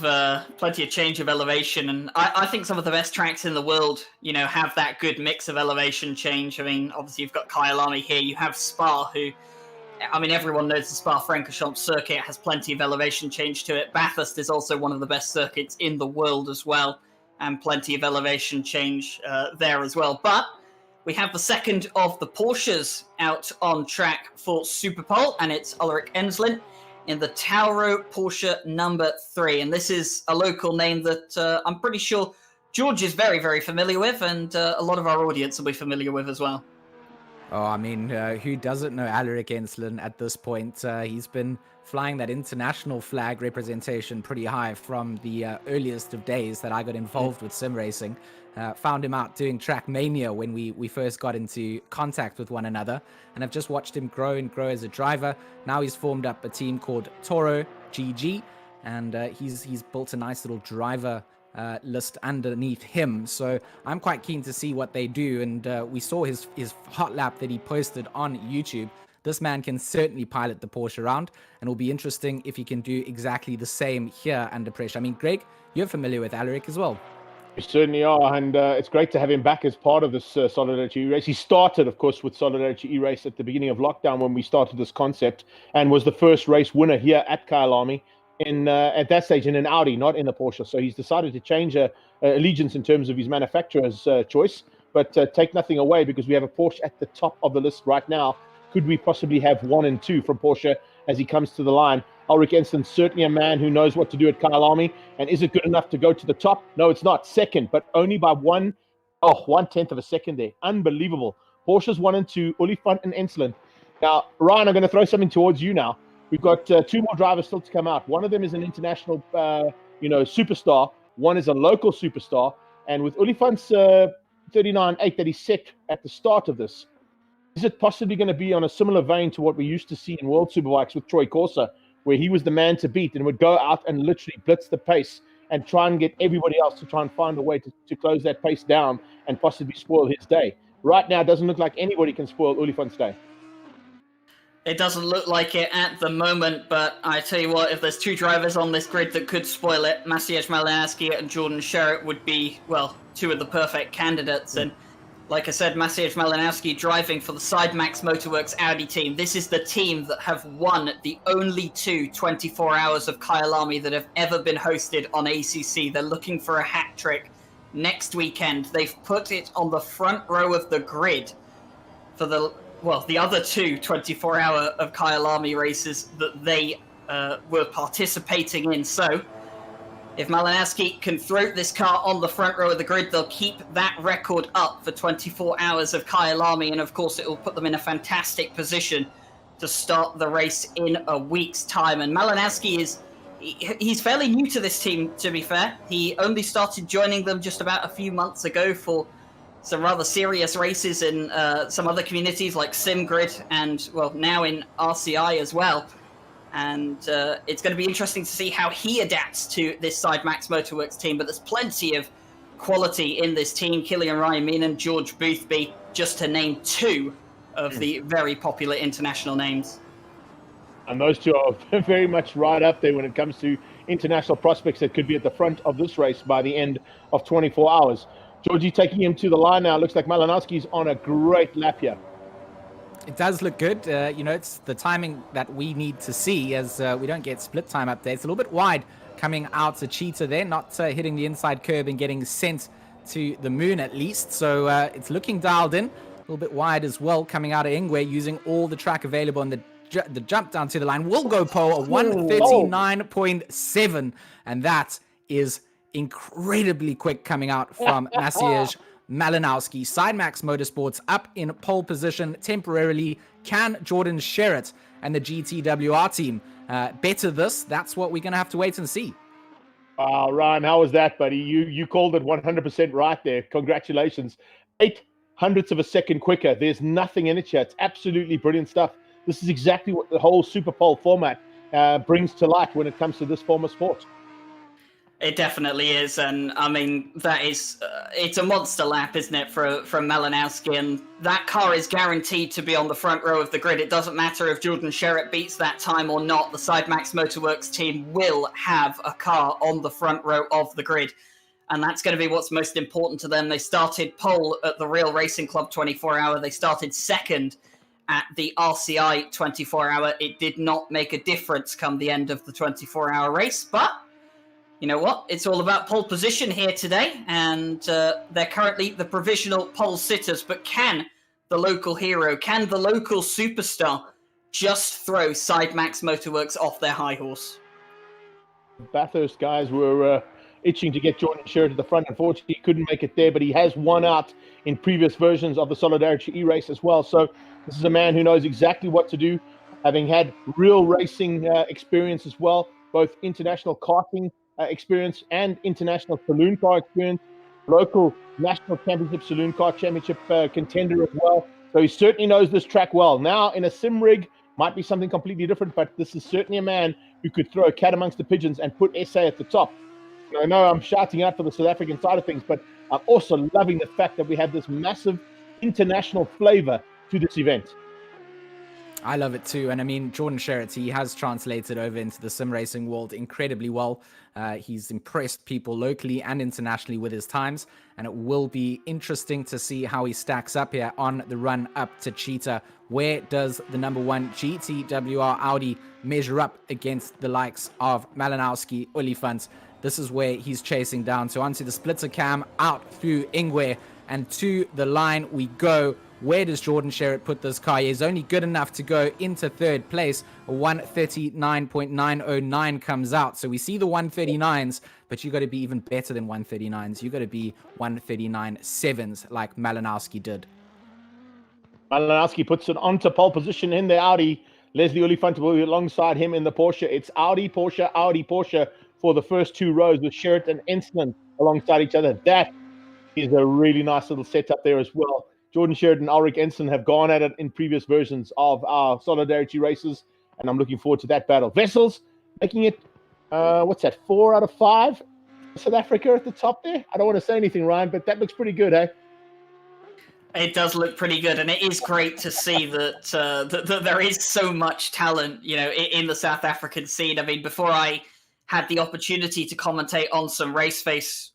change of elevation, and I think some of the best tracks in the world, have that good mix of elevation change. I mean, obviously you've got Kyalami here, you have Spa, who, I mean, everyone knows the Spa-Francorchamps circuit has plenty of elevation change to it. Bathurst is also one of the best circuits in the world as well, and plenty of elevation change there as well. But we have the second of the Porsches out on track for Superpole, and it's Ulrich Enslin in the Tauro Porsche number 3. And this is a local name that I'm pretty sure George is very, very familiar with, and a lot of our audience will be familiar with as well. Oh, I mean, who doesn't know Alaric Enslin at this point? He's been flying that international flag representation pretty high from the earliest of days that I got involved with sim racing. Found him out doing Trackmania when we first got into contact with one another, and I've just watched him grow and grow as a driver. Now he's formed up a team called Toro GG, and he's built a nice little driver list underneath him. So I'm quite keen to see what they do. And we saw his hot lap that he posted on YouTube. This man can certainly pilot the Porsche around, and it'll be interesting if he can do exactly the same here under pressure. I mean, Greg, you're familiar with Alaric as well. We certainly are, and it's great to have him back as part of this Solidarity E-Race. He started, of course, with Solidarity E-Race at the beginning of lockdown when we started this concept, and was the first race winner here at Kyalami at that stage in an Audi, not in the Porsche. So he's decided to change allegiance in terms of his manufacturer's choice, but take nothing away because we have a Porsche at the top of the list right now. Could we possibly have 1 and 2 from Porsche as he comes to the line? Alaric Enslin, certainly a man who knows what to do at Kyalami. And is it good enough to go to the top? No, it's not. Second, but only by 1/10 of a second there. Unbelievable. Porsche's 1 and 2, Olifant and Enslin. Now, Ryan, I'm going to throw something towards you now. We've got 2 more drivers still to come out. One of them is an international, superstar. One is a local superstar. And with Olifant's 39.8 that he set at the start of this, is it possibly going to be on a similar vein to what we used to see in World Superbikes with Troy Corsa, where he was the man to beat and would go out and literally blitz the pace and try and get everybody else to try and find a way to close that pace down and possibly spoil his day? Right now, it doesn't look like anybody can spoil Olifant's day. It doesn't look like it at the moment, but I tell you what, if there's 2 drivers on this grid that could spoil it, Maciej Malinowski and Jordan Sherritt would be, well, 2 of the perfect candidates. And like I said, Maciej Malinowski driving for the Sidemax Motorworks Audi team. This is the team that have won the only 2 24 hours of Kyalami that have ever been hosted on ACC. They're looking for a hat trick next weekend. They've put it on the front row of the grid for the other 2 24-hour of Kyalami races that they were participating in. So if Malinowski can throw this car on the front row of the grid, they'll keep that record up for 24 hours of Kyalami, and of course it will put them in a fantastic position to start the race in a week's time. And Malinowski he's fairly new to this team, to be fair. He only started joining them just about a few months ago for some rather serious races in some other communities like SimGrid and, well, now in RCI as well. And it's going to be interesting to see how he adapts to this Sidemax Motorworks team. But there's plenty of quality in this team. Killian Ryan and George Boothby, just to name 2 of the very popular international names. And those 2 are very much right up there when it comes to international prospects that could be at the front of this race by the end of 24 hours. Georgie taking him to the line now. Looks like Malinowski's on a great lap here. It does look good. It's the timing that we need to see as we don't get split time updates. A little bit wide coming out to Cheetah there, not hitting the inside curb and getting sent to the moon at least. So it's looking dialed in. A little bit wide as well coming out of Ingwe, using all the track available, and the jump down to the line will go pole, a 139.7, and that is incredibly quick coming out from Maciej Malinowski. Sidemax Motorsports up in pole position temporarily. Can Jordan Sherritt and the GTWR team better this? That's what we're going to have to wait and see. Ryan, how was that, buddy? You called it 100% right there. Congratulations. 0.08 of a second quicker. There's nothing in it yet. It's absolutely brilliant stuff. This is exactly what the whole Super Pole format brings to light when it comes to this form of sport. It definitely is, and I mean that is it's a monster lap, isn't it, from Malinowski? And that car is guaranteed to be on the front row of the grid. It doesn't matter if Jordan Sherritt beats that time or not. The Sidemax Motorworks team will have a car on the front row of the grid, and that's going to be what's most important to them. They started pole at the Real Racing Club 24-hour. They started second at the RCI 24-hour. It did not make a difference come the end of the 24-hour race, but you know what? It's all about pole position here today, and they're currently the provisional pole sitters. But can the local hero, can the local superstar just throw Sidemax Motorworks off their high horse? Bathurst guys were itching to get Jordan Sherritt to the front. Unfortunately, he couldn't make it there, but he has won out in previous versions of the Solidarity E-Race as well. So this is a man who knows exactly what to do, having had real racing experience as well, both international karting experience and international saloon car experience, local national championship saloon car championship contender as well. So he certainly knows this track well. Now in a sim rig, might be something completely different, but this is certainly a man who could throw a cat amongst the pigeons and put SA at the top. I know I'm shouting out for the South African side of things, but I'm also loving the fact that we have this massive international flavor to this event. I love it too. And I mean, Jordan Sherritt, he has translated over into the sim racing world incredibly well. He's impressed people locally and internationally with his times. And it will be interesting to see how he stacks up here on the run up to Cheetah. Where does the number 1 GTWR Audi measure up against the likes of Malinowski, Olifant? This is where he's chasing down. So onto the splitter cam, out through Ingwe, and to the line we go. Where does Jordan Sherritt put this car? He's only good enough to go into third place. A 139.909 comes out. So we see the 139s, but you got to be even better than 139s. You got to be 139.7s like Malinowski did. Malinowski puts it onto pole position in the Audi. Leslie Olifant will be alongside him in the Porsche. It's Audi, Porsche for the first 2 rows with Sherritt and Ensslin alongside each other. That is a really nice little setup there as well. Jordan Sherritt and Ulrich Ensslin have gone at it in previous versions of our Solidarity races, and I'm looking forward to that battle. Wessels making it, 4 out of 5? South Africa at the top there? I don't want to say anything, Ryan, but that looks pretty good, eh? It does look pretty good, and it is great to see that, that there is so much talent, in the South African scene. I mean, before I had the opportunity to commentate on some races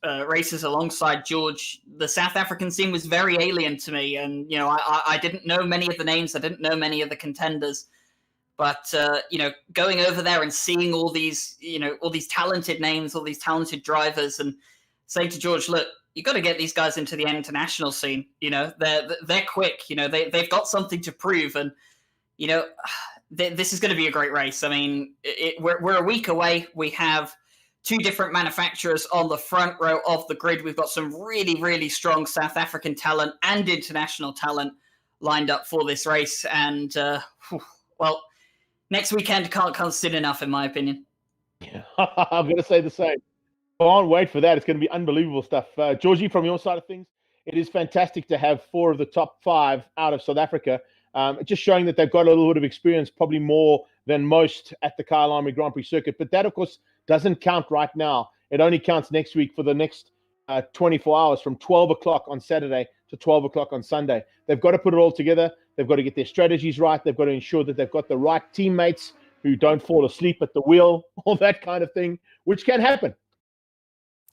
alongside George, the South African scene was very alien to me. And, I didn't know many of the names. I didn't know many of the contenders. But, going over there and seeing all these talented names, all these talented drivers, and saying to George, look, you got to get these guys into the international scene. They're quick. They've got something to prove. And, this is going to be a great race. I mean, we're a week away. We have 2 different manufacturers on the front row of the grid. We've got some really, really strong South African talent and international talent lined up for this race. And, well, next weekend can't come soon enough, in my opinion. Yeah, I'm going to say the same. Can't wait for that. It's going to be unbelievable stuff. Georgie, from your side of things, it is fantastic to have 4 of the top 5 out of South Africa. Just showing that they've got a little bit of experience, probably more than most at the Kyalami Grand Prix circuit. But that, of course, doesn't count right now. It only counts next week for the next 24 hours from 12 o'clock on Saturday to 12 o'clock on Sunday. They've got to put it all together. They've got to get their strategies right. They've got to ensure that they've got the right teammates who don't fall asleep at the wheel, all that kind of thing, which can happen.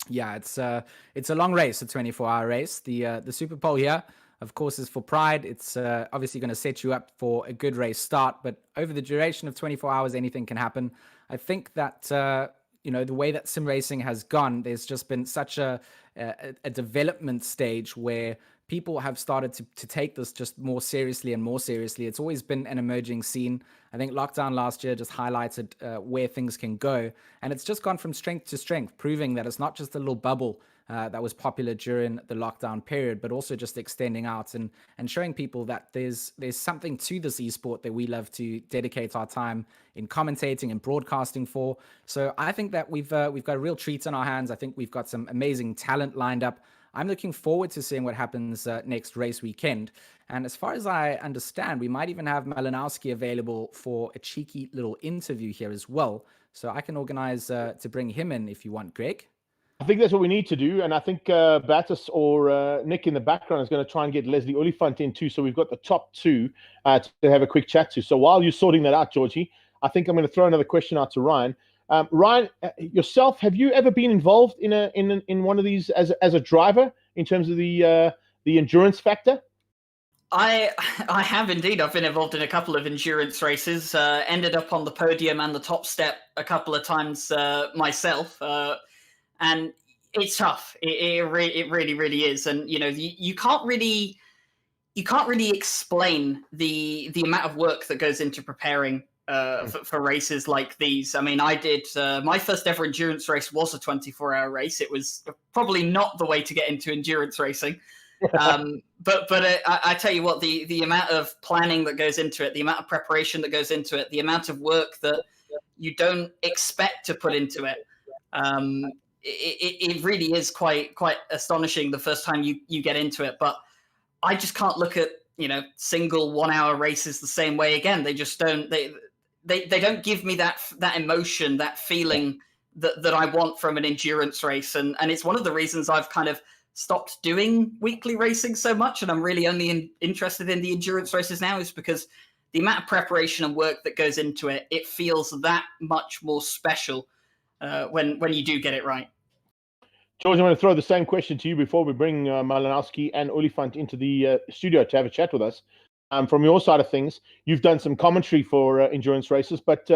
Yeah, it's a long race, a 24-hour race. The Super Pole here, of course, is for pride. It's obviously going to set you up for a good race start, but over the duration of 24 hours, anything can happen. I think that, the way that sim racing has gone, there's just been such a development stage where people have started to take this just more seriously and more seriously. It's always been an emerging scene. I think lockdown last year just highlighted where things can go. And it's just gone from strength to strength, proving that it's not just a little bubble that was popular during the lockdown period, but also just extending out and showing people that there's something to this esport that we love to dedicate our time in commentating and broadcasting for. So I think that we've got a real treat on our hands. I think we've got some amazing talent lined up. I'm looking forward to seeing what happens next race weekend. And as far as I understand, we might even have Malinowski available for a cheeky little interview here as well. So I can organize to bring him in if you want, Greg. I think that's what we need to do. And I think Battis or Nick in the background is going to try and get Leslie Olifant in too. So we've got the top 2 to have a quick chat to. So while you're sorting that out, Georgie, I think I'm going to throw another question out to Ryan. Ryan, yourself, have you ever been involved in one of these as a driver in terms of the endurance factor? I have indeed. I've been involved in a couple of endurance races. Ended up on the podium and the top step a couple of times myself, and it's tough. It really is. And you can't really explain the amount of work that goes into preparing for races like these. I mean, I did my first ever endurance race was a 24-hour race. It was probably not the way to get into endurance racing. But I tell you what, the amount of planning that goes into it, the amount of preparation that goes into it, the amount of work that you don't expect to put into it, it really is quite astonishing the first time you get into it. But I just can't look at single 1 hour races the same way again. They just don't. They don't give me that emotion, that feeling that I want from an endurance race, and it's one of the reasons I've kind of stopped doing weekly racing so much, and I'm really only interested in the endurance races now, is because the amount of preparation and work that goes into it, it feels that much more special when you do get it right. George, I'm going to throw the same question to you before we bring Malinowski and Olifant into the studio to have a chat with us. From your side of things, you've done some commentary for endurance races, but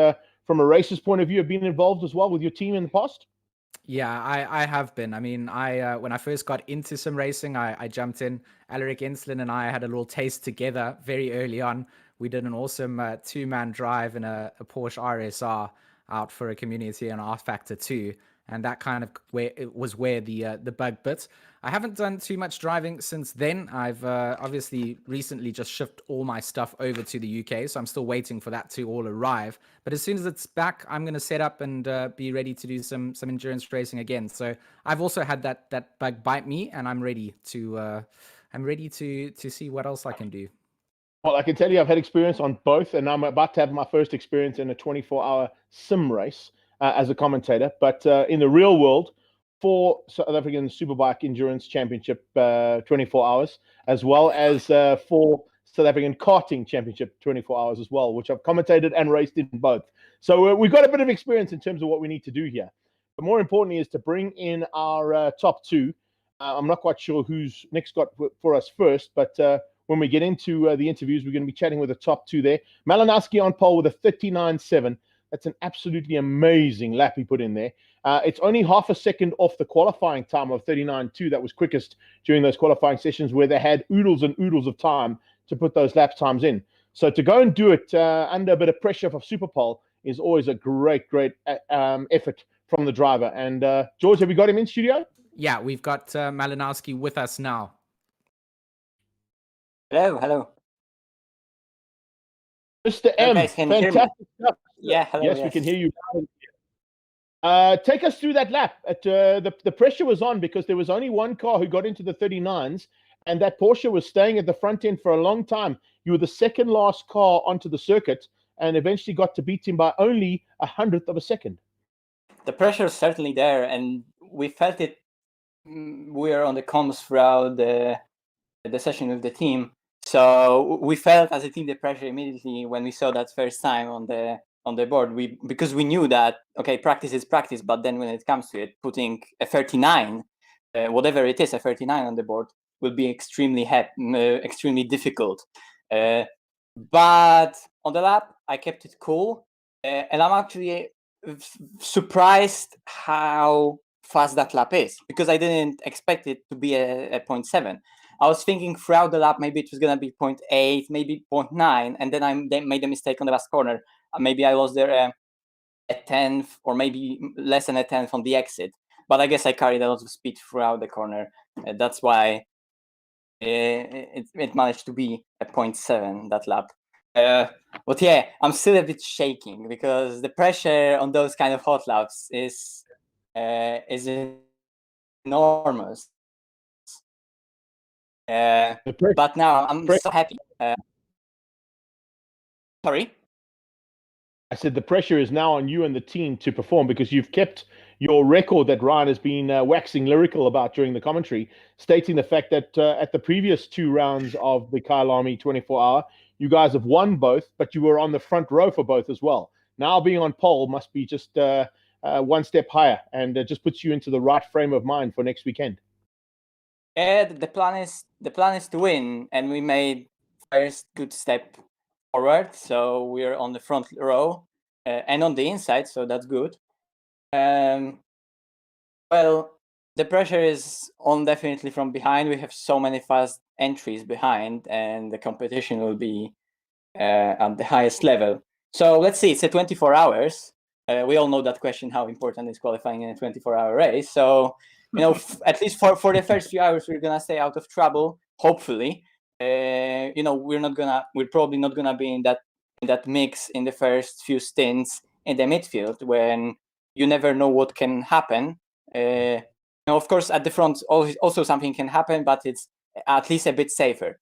from a racer's point of view, have been involved as well with your team in the past? Yeah, I have been. I mean, when I first got into some racing, I jumped in. Alaric Enslin and I had a little taste together very early on. We did an awesome two-man drive in a Porsche RSR out for a community and R Factor 2. And that kind of where the bug bit. I haven't done too much driving since then. I've obviously recently just shipped all my stuff over to the UK, so I'm still waiting for that to all arrive. But as soon as it's back, I'm going to set up and be ready to do some endurance racing again. So I've also had that bug bite me, and I'm ready to see what else I can do. Well, I can tell you I've had experience on both, and I'm about to have my first experience in a 24-hour sim race as a commentator. But in the real world, for South African Superbike Endurance Championship 24 hours, as well as for South African Karting Championship 24 hours as well, which I've commentated and raced in both. So we've got a bit of experience in terms of what we need to do here. But more importantly is to bring in our top two. I'm not quite sure who's next got for us first, but when we get into the interviews, we're going to be chatting with the top two there. Malinowski on pole with a 39.7. That's an absolutely amazing lap he put in there. It's only half a second off the qualifying time of 39.2 that was quickest during those qualifying sessions where they had oodles and oodles of time to put those lap times in. So to go and do it under a bit of pressure for Superpole is always a great effort from the driver. And George, have you got him in studio? Yeah, we've got Malinowski with us now. Hello. Mr. M, fantastic stuff. Yeah, hello. Yes, we can hear you. Take us through that lap. The pressure was on because there was only one car who got into the 39s, and that Porsche was staying at the front end for a long time. You were the second last car onto the circuit and eventually got to beat him by only 100th of a second. The pressure is certainly there, and we felt it. We are on the comms throughout the session with the team. So we felt as a team the pressure immediately when we saw that first time on the board. Because we knew that practice is practice, but then when it comes to it, putting a 39, whatever it is, a 39 on the board will be extremely difficult. But on the lap, I kept it cool, and I'm actually surprised how fast that lap is, because I didn't expect it to be a 0.7. I was thinking throughout the lap maybe it was gonna be 0.8, maybe 0.9, and then I made a mistake on the last corner. Maybe I was there a tenth or maybe less than a tenth on the exit. But I guess I carried a lot of speed throughout the corner. That's why it managed to be a 0.7 that lap. But yeah, I'm still a bit shaking because the pressure on those kind of hot laps is enormous. But now I'm so happy. Sorry? I said the pressure is now on you and the team to perform because you've kept your record that Ryan has been waxing lyrical about during the commentary, stating the fact that at the previous two rounds of the Kyalami 24-hour, you guys have won both, but you were on the front row for both as well. Now being on pole must be just one step higher, and just puts you into the right frame of mind for next weekend. The plan is to win, and we made first good step forward, so we're on the front row and on the inside, so that's good. Well, the pressure is on definitely from behind. We have so many fast entries behind, and the competition will be at the highest level. So let's see, it's a 24 hours. We all know that question, how important is qualifying in a 24-hour race. So, at least for the first few hours, we're gonna stay out of trouble, hopefully. We're probably not gonna be in that mix in the first few stints in the midfield when you never know what can happen. Of course, at the front also something can happen, but it's at least a bit safer.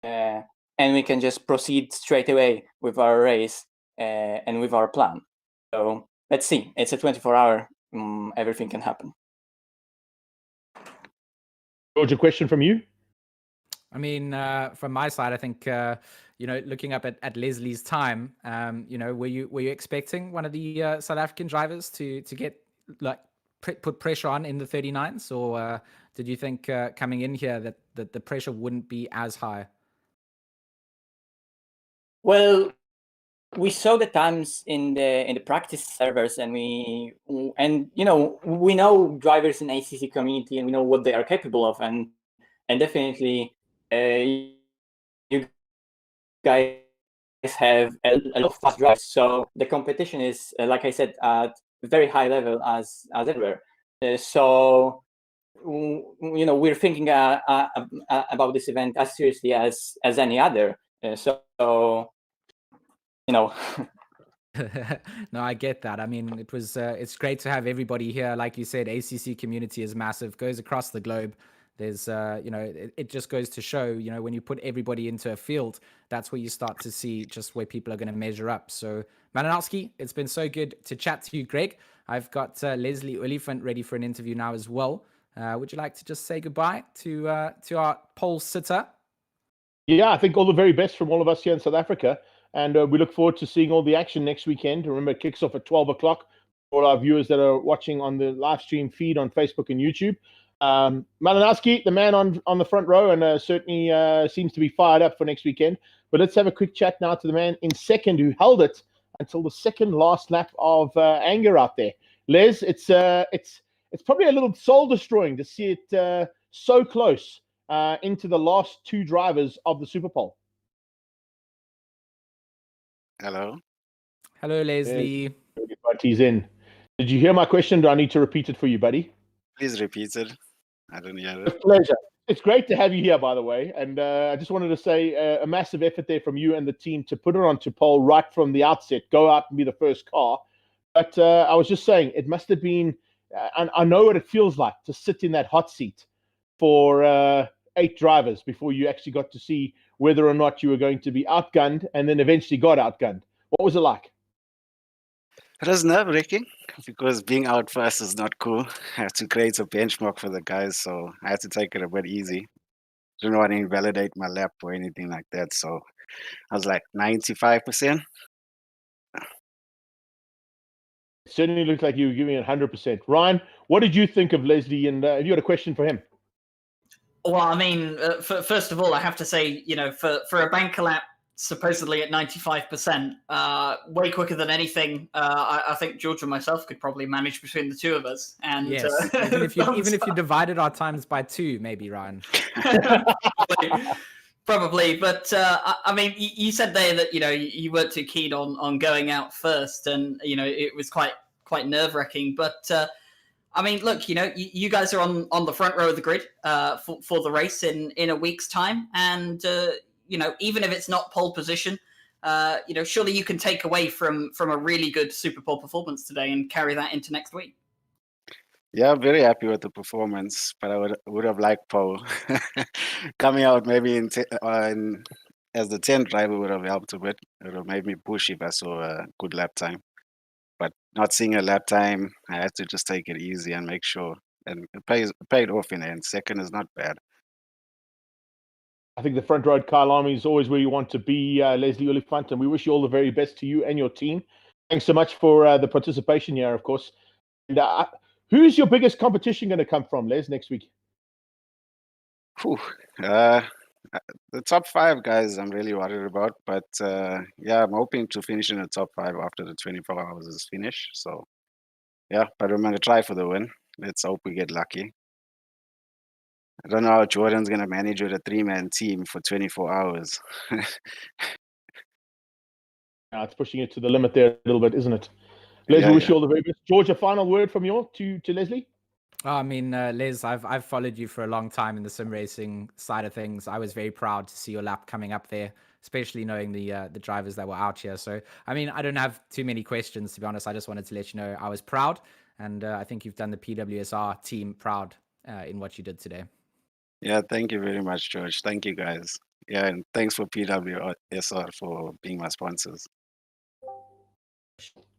And we can just proceed straight away with our race and with our plan. So let's see. It's a 24-hour. Everything can happen. George, a question from you? I mean, from my side, I think looking up at Leslie's time, were you expecting one of the South African drivers to get like put pressure on in the 39s, or did you think coming in here that the pressure wouldn't be as high? Well, we saw the times in the practice servers, and we know drivers in ACC community, and we know what they are capable of, and definitely you guys have a lot of fast drives. So the competition is, like I said, at very high level as everywhere. So we're thinking about this event as seriously as any other. No, I get that. I mean, it's great to have everybody here. Like you said, ACC community is massive, goes across the globe. There's, it just goes to show, when you put everybody into a field, that's where you start to see just where people are going to measure up. So, Malinowski, it's been so good to chat to you, Greg. I've got Leslie Oliphant ready for an interview now as well. Would you like to just say goodbye to our pole sitter? Yeah, I think all the very best from all of us here in South Africa. And we look forward to seeing all the action next weekend. Remember, it kicks off at 12 o'clock for all our viewers that are watching on the live stream feed on Facebook and YouTube. Malinowski, the man on the front row, and certainly seems to be fired up for next weekend. But let's have a quick chat now to the man in second who held it until the second last lap of anger out there. Les, it's probably a little soul destroying to see it so close into the last two drivers of the Super Pole. Hello. Hello, Leslie. But he's in. Did you hear my question? Do I need to repeat it for you, buddy? Please repeat it. I don't hear it. With pleasure. It's great to have you here, by the way. And I just wanted to say a massive effort there from you and the team to put it onto pole right from the outset, go out and be the first car. But I was just saying, it must have been, and I know what it feels like to sit in that hot seat for 8 drivers before you actually got to see whether or not you were going to be outgunned, and then eventually got outgunned. What was it like? It was nerve-wracking because being out first is not cool. I have to create a benchmark for the guys, so I had to take it a bit easy. Didn't want to invalidate my lap or anything like that, so I was like 95%. It certainly looked like you were giving it 100%. Ryan, what did you think of Leslie? And have you got a question for him? Well, I mean, first of all, I have to say, for a banker lap supposedly at 95%, way quicker than anything. I think George and myself could probably manage between the two of us. And yes, even if you divided our times by 2, maybe, Ryan. Probably, but I mean, you said there that you weren't too keen on going out first, and it was quite nerve-wracking. But I mean, look, you guys are on the front row of the grid for the race in a week's time, and even if it's not pole position, surely you can take away from a really good Super Pole performance today and carry that into next week. Yeah, I'm very happy with the performance, but I would have liked pole. Coming out maybe as the 10th driver would have helped a bit. It would have made me push if I saw a good lap time. But not seeing a lap time, I had to just take it easy and make sure. And it paid off in the end. Second is not bad. I think the front road Kyalami is always where you want to be, Leslie Oliphant, and we wish you all the very best to you and your team. Thanks so much for the participation here, of course. And who's your biggest competition going to come from, Les, next week? Whew. The top 5 guys I'm really worried about, but yeah, I'm hoping to finish in the top 5 after the 24 hours is finished. So yeah, but I'm going to try for the win. Let's hope we get lucky. I don't know how Jordan's going to manage with a 3-man team for 24 hours. It's pushing it to the limit there a little bit, isn't it? Les, we wish you all the very best. George, a final word from you to Leslie? Oh, I mean, Les, I've followed you for a long time in the sim racing side of things. I was very proud to see your lap coming up there, especially knowing the drivers that were out here. So, I mean, I don't have too many questions, to be honest. I just wanted to let you know I was proud, and I think you've done the PWSR team proud in what you did today. Yeah, thank you very much, George. Thank you, guys. Yeah, and thanks for PWSR for being my sponsors.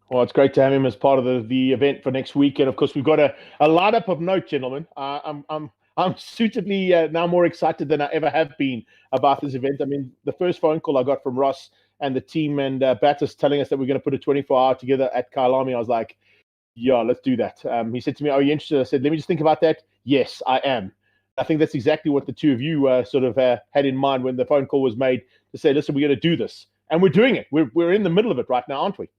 Well, it's great to have him as part of the event for next week, and of course we've got a lineup of note, gentlemen. I'm suitably now more excited than I ever have been about this event. I mean, the first phone call I got from Ross and the team and Battis telling us that we're going to put a 24-hour together at Kyalami, I was like, yeah, let's do that. He said to me, are you interested? I said, let me just think about that. Yes, I am. I think that's exactly what the two of you sort of had in mind when the phone call was made to say, listen, we're going to do this, and we're doing it. We're in the middle of it right now, aren't we?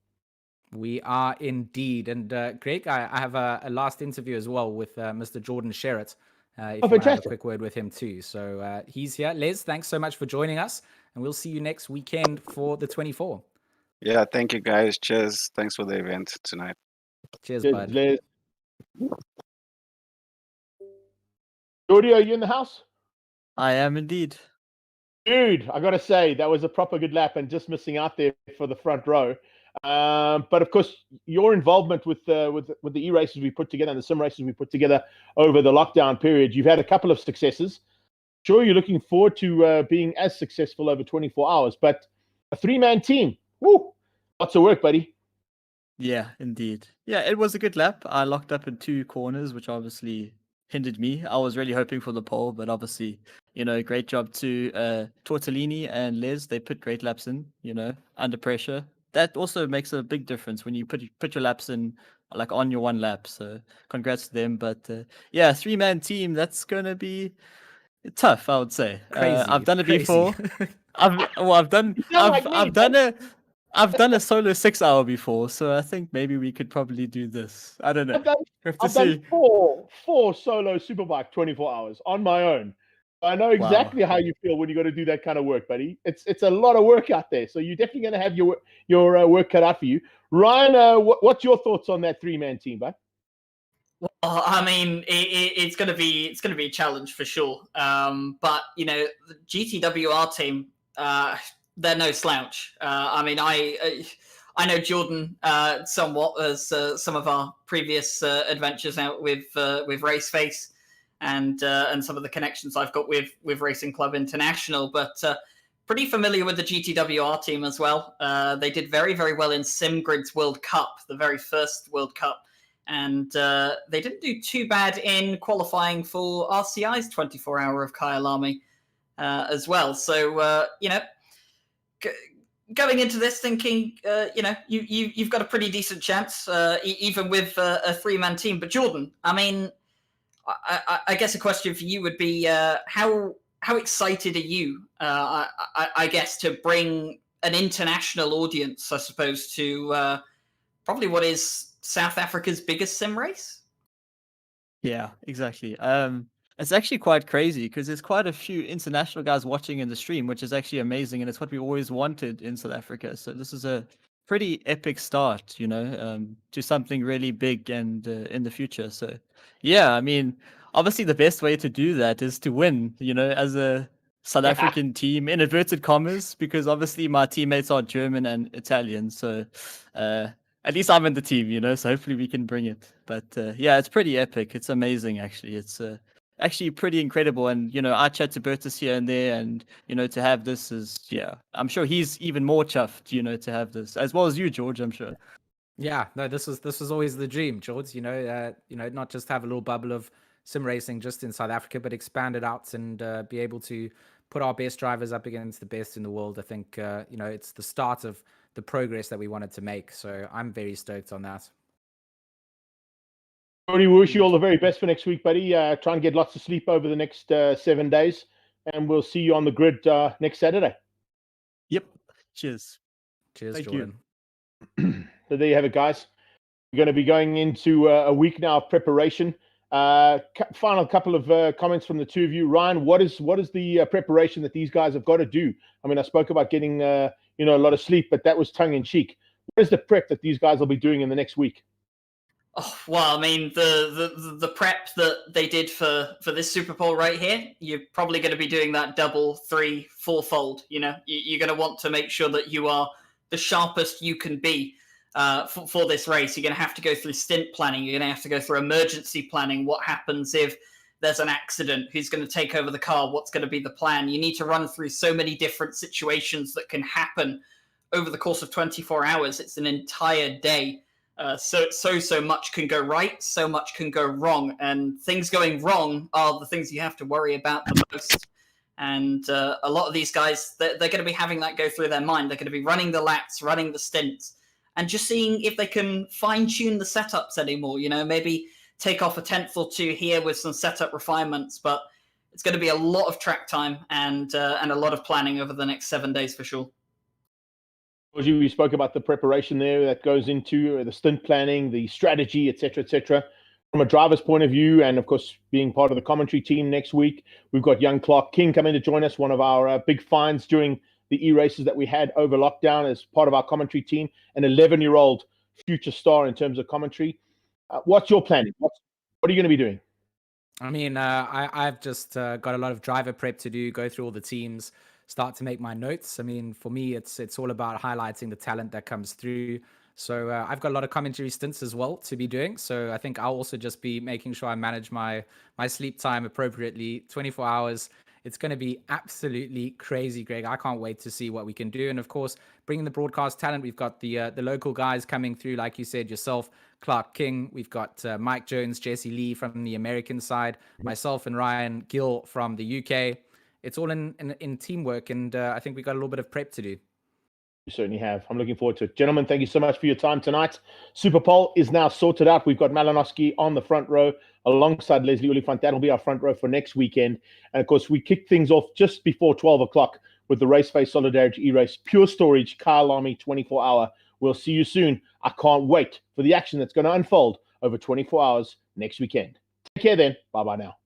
We are indeed. And Greg, I have a last interview as well with Mr. Jordan Sherritt. If you want to have a quick word with him too. So he's here. Les, thanks so much for joining us. And we'll see you next weekend for the 24. Yeah, thank you, guys. Cheers. Thanks for the event tonight. Cheers, bud. Les. Jordy, are you in the house? I am indeed. Dude, I got to say, that was a proper good lap and just missing out there for the front row. But of course, your involvement with the e-races we put together and the sim races we put together over the lockdown period, you've had a couple of successes. Sure, you're looking forward to being as successful over 24 hours, but a three-man team, woo, lots of work, buddy. Yeah, indeed. Yeah, it was a good lap. I locked up in 2 corners, which obviously hindered me. I was really hoping for the pole, but obviously, great job to Tortellini and Les. They put great laps in, under pressure. That also makes a big difference when you put your laps in like on your one lap. So congrats to them. But yeah, 3-man team, that's gonna be tough, I would say. Crazy. I've done it crazy. before. I've done a solo 6-hour before, so I think maybe we could probably do this. I don't know. I've done four solo superbike 24 hours on my own. I know exactly how you feel when you got to do that kind of work, buddy. It's a lot of work out there, so you're definitely going to have your work cut out for you. Ryan, what's your thoughts on that 3-man team, bud? Well, I mean, it's going to be a challenge for sure. But the GTWR team, they're no slouch. I mean, I know Jordan somewhat as some of our previous adventures out with Raceface and some of the connections I've got with Racing Club International, but pretty familiar with the GTWR team as well. They did very, very well in SimGrid's World Cup, the very first World Cup. And they didn't do too bad in qualifying for RCI's 24-hour of Kyalami as well. So, going into this thinking, you've got a pretty decent chance, even with a 3-man team. But Jordan, I mean, I guess a question for you would be, how excited are you, I guess, to bring an international audience, I suppose, to probably what is South Africa's biggest sim race? Yeah, exactly. It's actually quite crazy because there's quite a few international guys watching in the stream, which is actually amazing, and it's what we always wanted in South Africa. So this is a pretty epic start, to something really big and in the future. So yeah, I mean, obviously the best way to do that is to win, as a South African team, in inverted commas, because obviously my teammates are German and Italian. So at least I'm in the team, so hopefully we can bring it. But yeah, it's pretty epic. It's amazing, actually. It's actually pretty incredible. And, I chat to Bertus here and there, and, to have this is, yeah, I'm sure he's even more chuffed, to have this, as well as you, George, I'm sure. Yeah, no, this was always the dream, George, not just have a little bubble of sim racing just in South Africa, but expand it out and be able to put our best drivers up against the best in the world. I think, it's the start of the progress that we wanted to make. So I'm very stoked on that. We wish you all the very best for next week, buddy. Try and get lots of sleep over the next 7 days, and we'll see you on the grid next Saturday. Yep. Cheers. Cheers, Thank Jordan. So there you have it, guys. We're going to be going into a week now of preparation. Final couple of comments from the two of you. Ryan, what is the preparation that these guys have got to do? I mean, I spoke about getting a lot of sleep, but that was tongue in cheek. What is the prep that these guys will be doing in the next week? Oh, well, I mean, the prep that they did for this Super Bowl right here, you're probably going to be doing that double, three, fourfold. You're going to want to make sure that you are the sharpest you can be for this race. You're going to have to go through stint planning. You're going to have to go through emergency planning. What happens if there's an accident? Who's going to take over the car? What's going to be the plan? You need to run through so many different situations that can happen over the course of 24 hours. It's an entire day. So much can go right, so much can go wrong, and things going wrong are the things you have to worry about the most. And a lot of these guys, they're going to be having that go through their mind. They're going to be running the laps, running the stints, and just seeing if they can fine-tune the setups anymore. Maybe take off a tenth or two here with some setup refinements, but it's going to be a lot of track time and a lot of planning over the next 7 days for sure. You spoke about the preparation there that goes into the stint planning, the strategy, etc., etc. From a driver's point of view, and of course, being part of the commentary team next week, we've got young Clark King coming to join us, one of our big finds during the e-races that we had over lockdown as part of our commentary team, an 11-year-old future star in terms of commentary. What's your planning? What are you going to be doing? I mean, I've just got a lot of driver prep to do, go through all the teams, start to make my notes. I mean, for me, it's all about highlighting the talent that comes through. So I've got a lot of commentary stints as well to be doing. So I think I'll also just be making sure I manage my sleep time appropriately. 24 hours. It's going to be absolutely crazy, Greg. I can't wait to see what we can do. And of course, bringing the broadcast talent, we've got the local guys coming through, like you said yourself, Clark King. We've got Mike Jones, Jesse Lee from the American side, myself and Ryan Gill from the UK. It's all in teamwork, and I think we got a little bit of prep to do. You certainly have. I'm looking forward to it. Gentlemen, thank you so much for your time tonight. Super Pole is now sorted out. We've got Malinowski on the front row alongside Leslie Oliphant. That'll be our front row for next weekend. And of course, we kick things off just before 12 o'clock with the Raceface Solidarity E-Race. Pure Storage, Kyalami 24-hour. We'll see you soon. I can't wait for the action that's going to unfold over 24 hours next weekend. Take care then. Bye-bye now.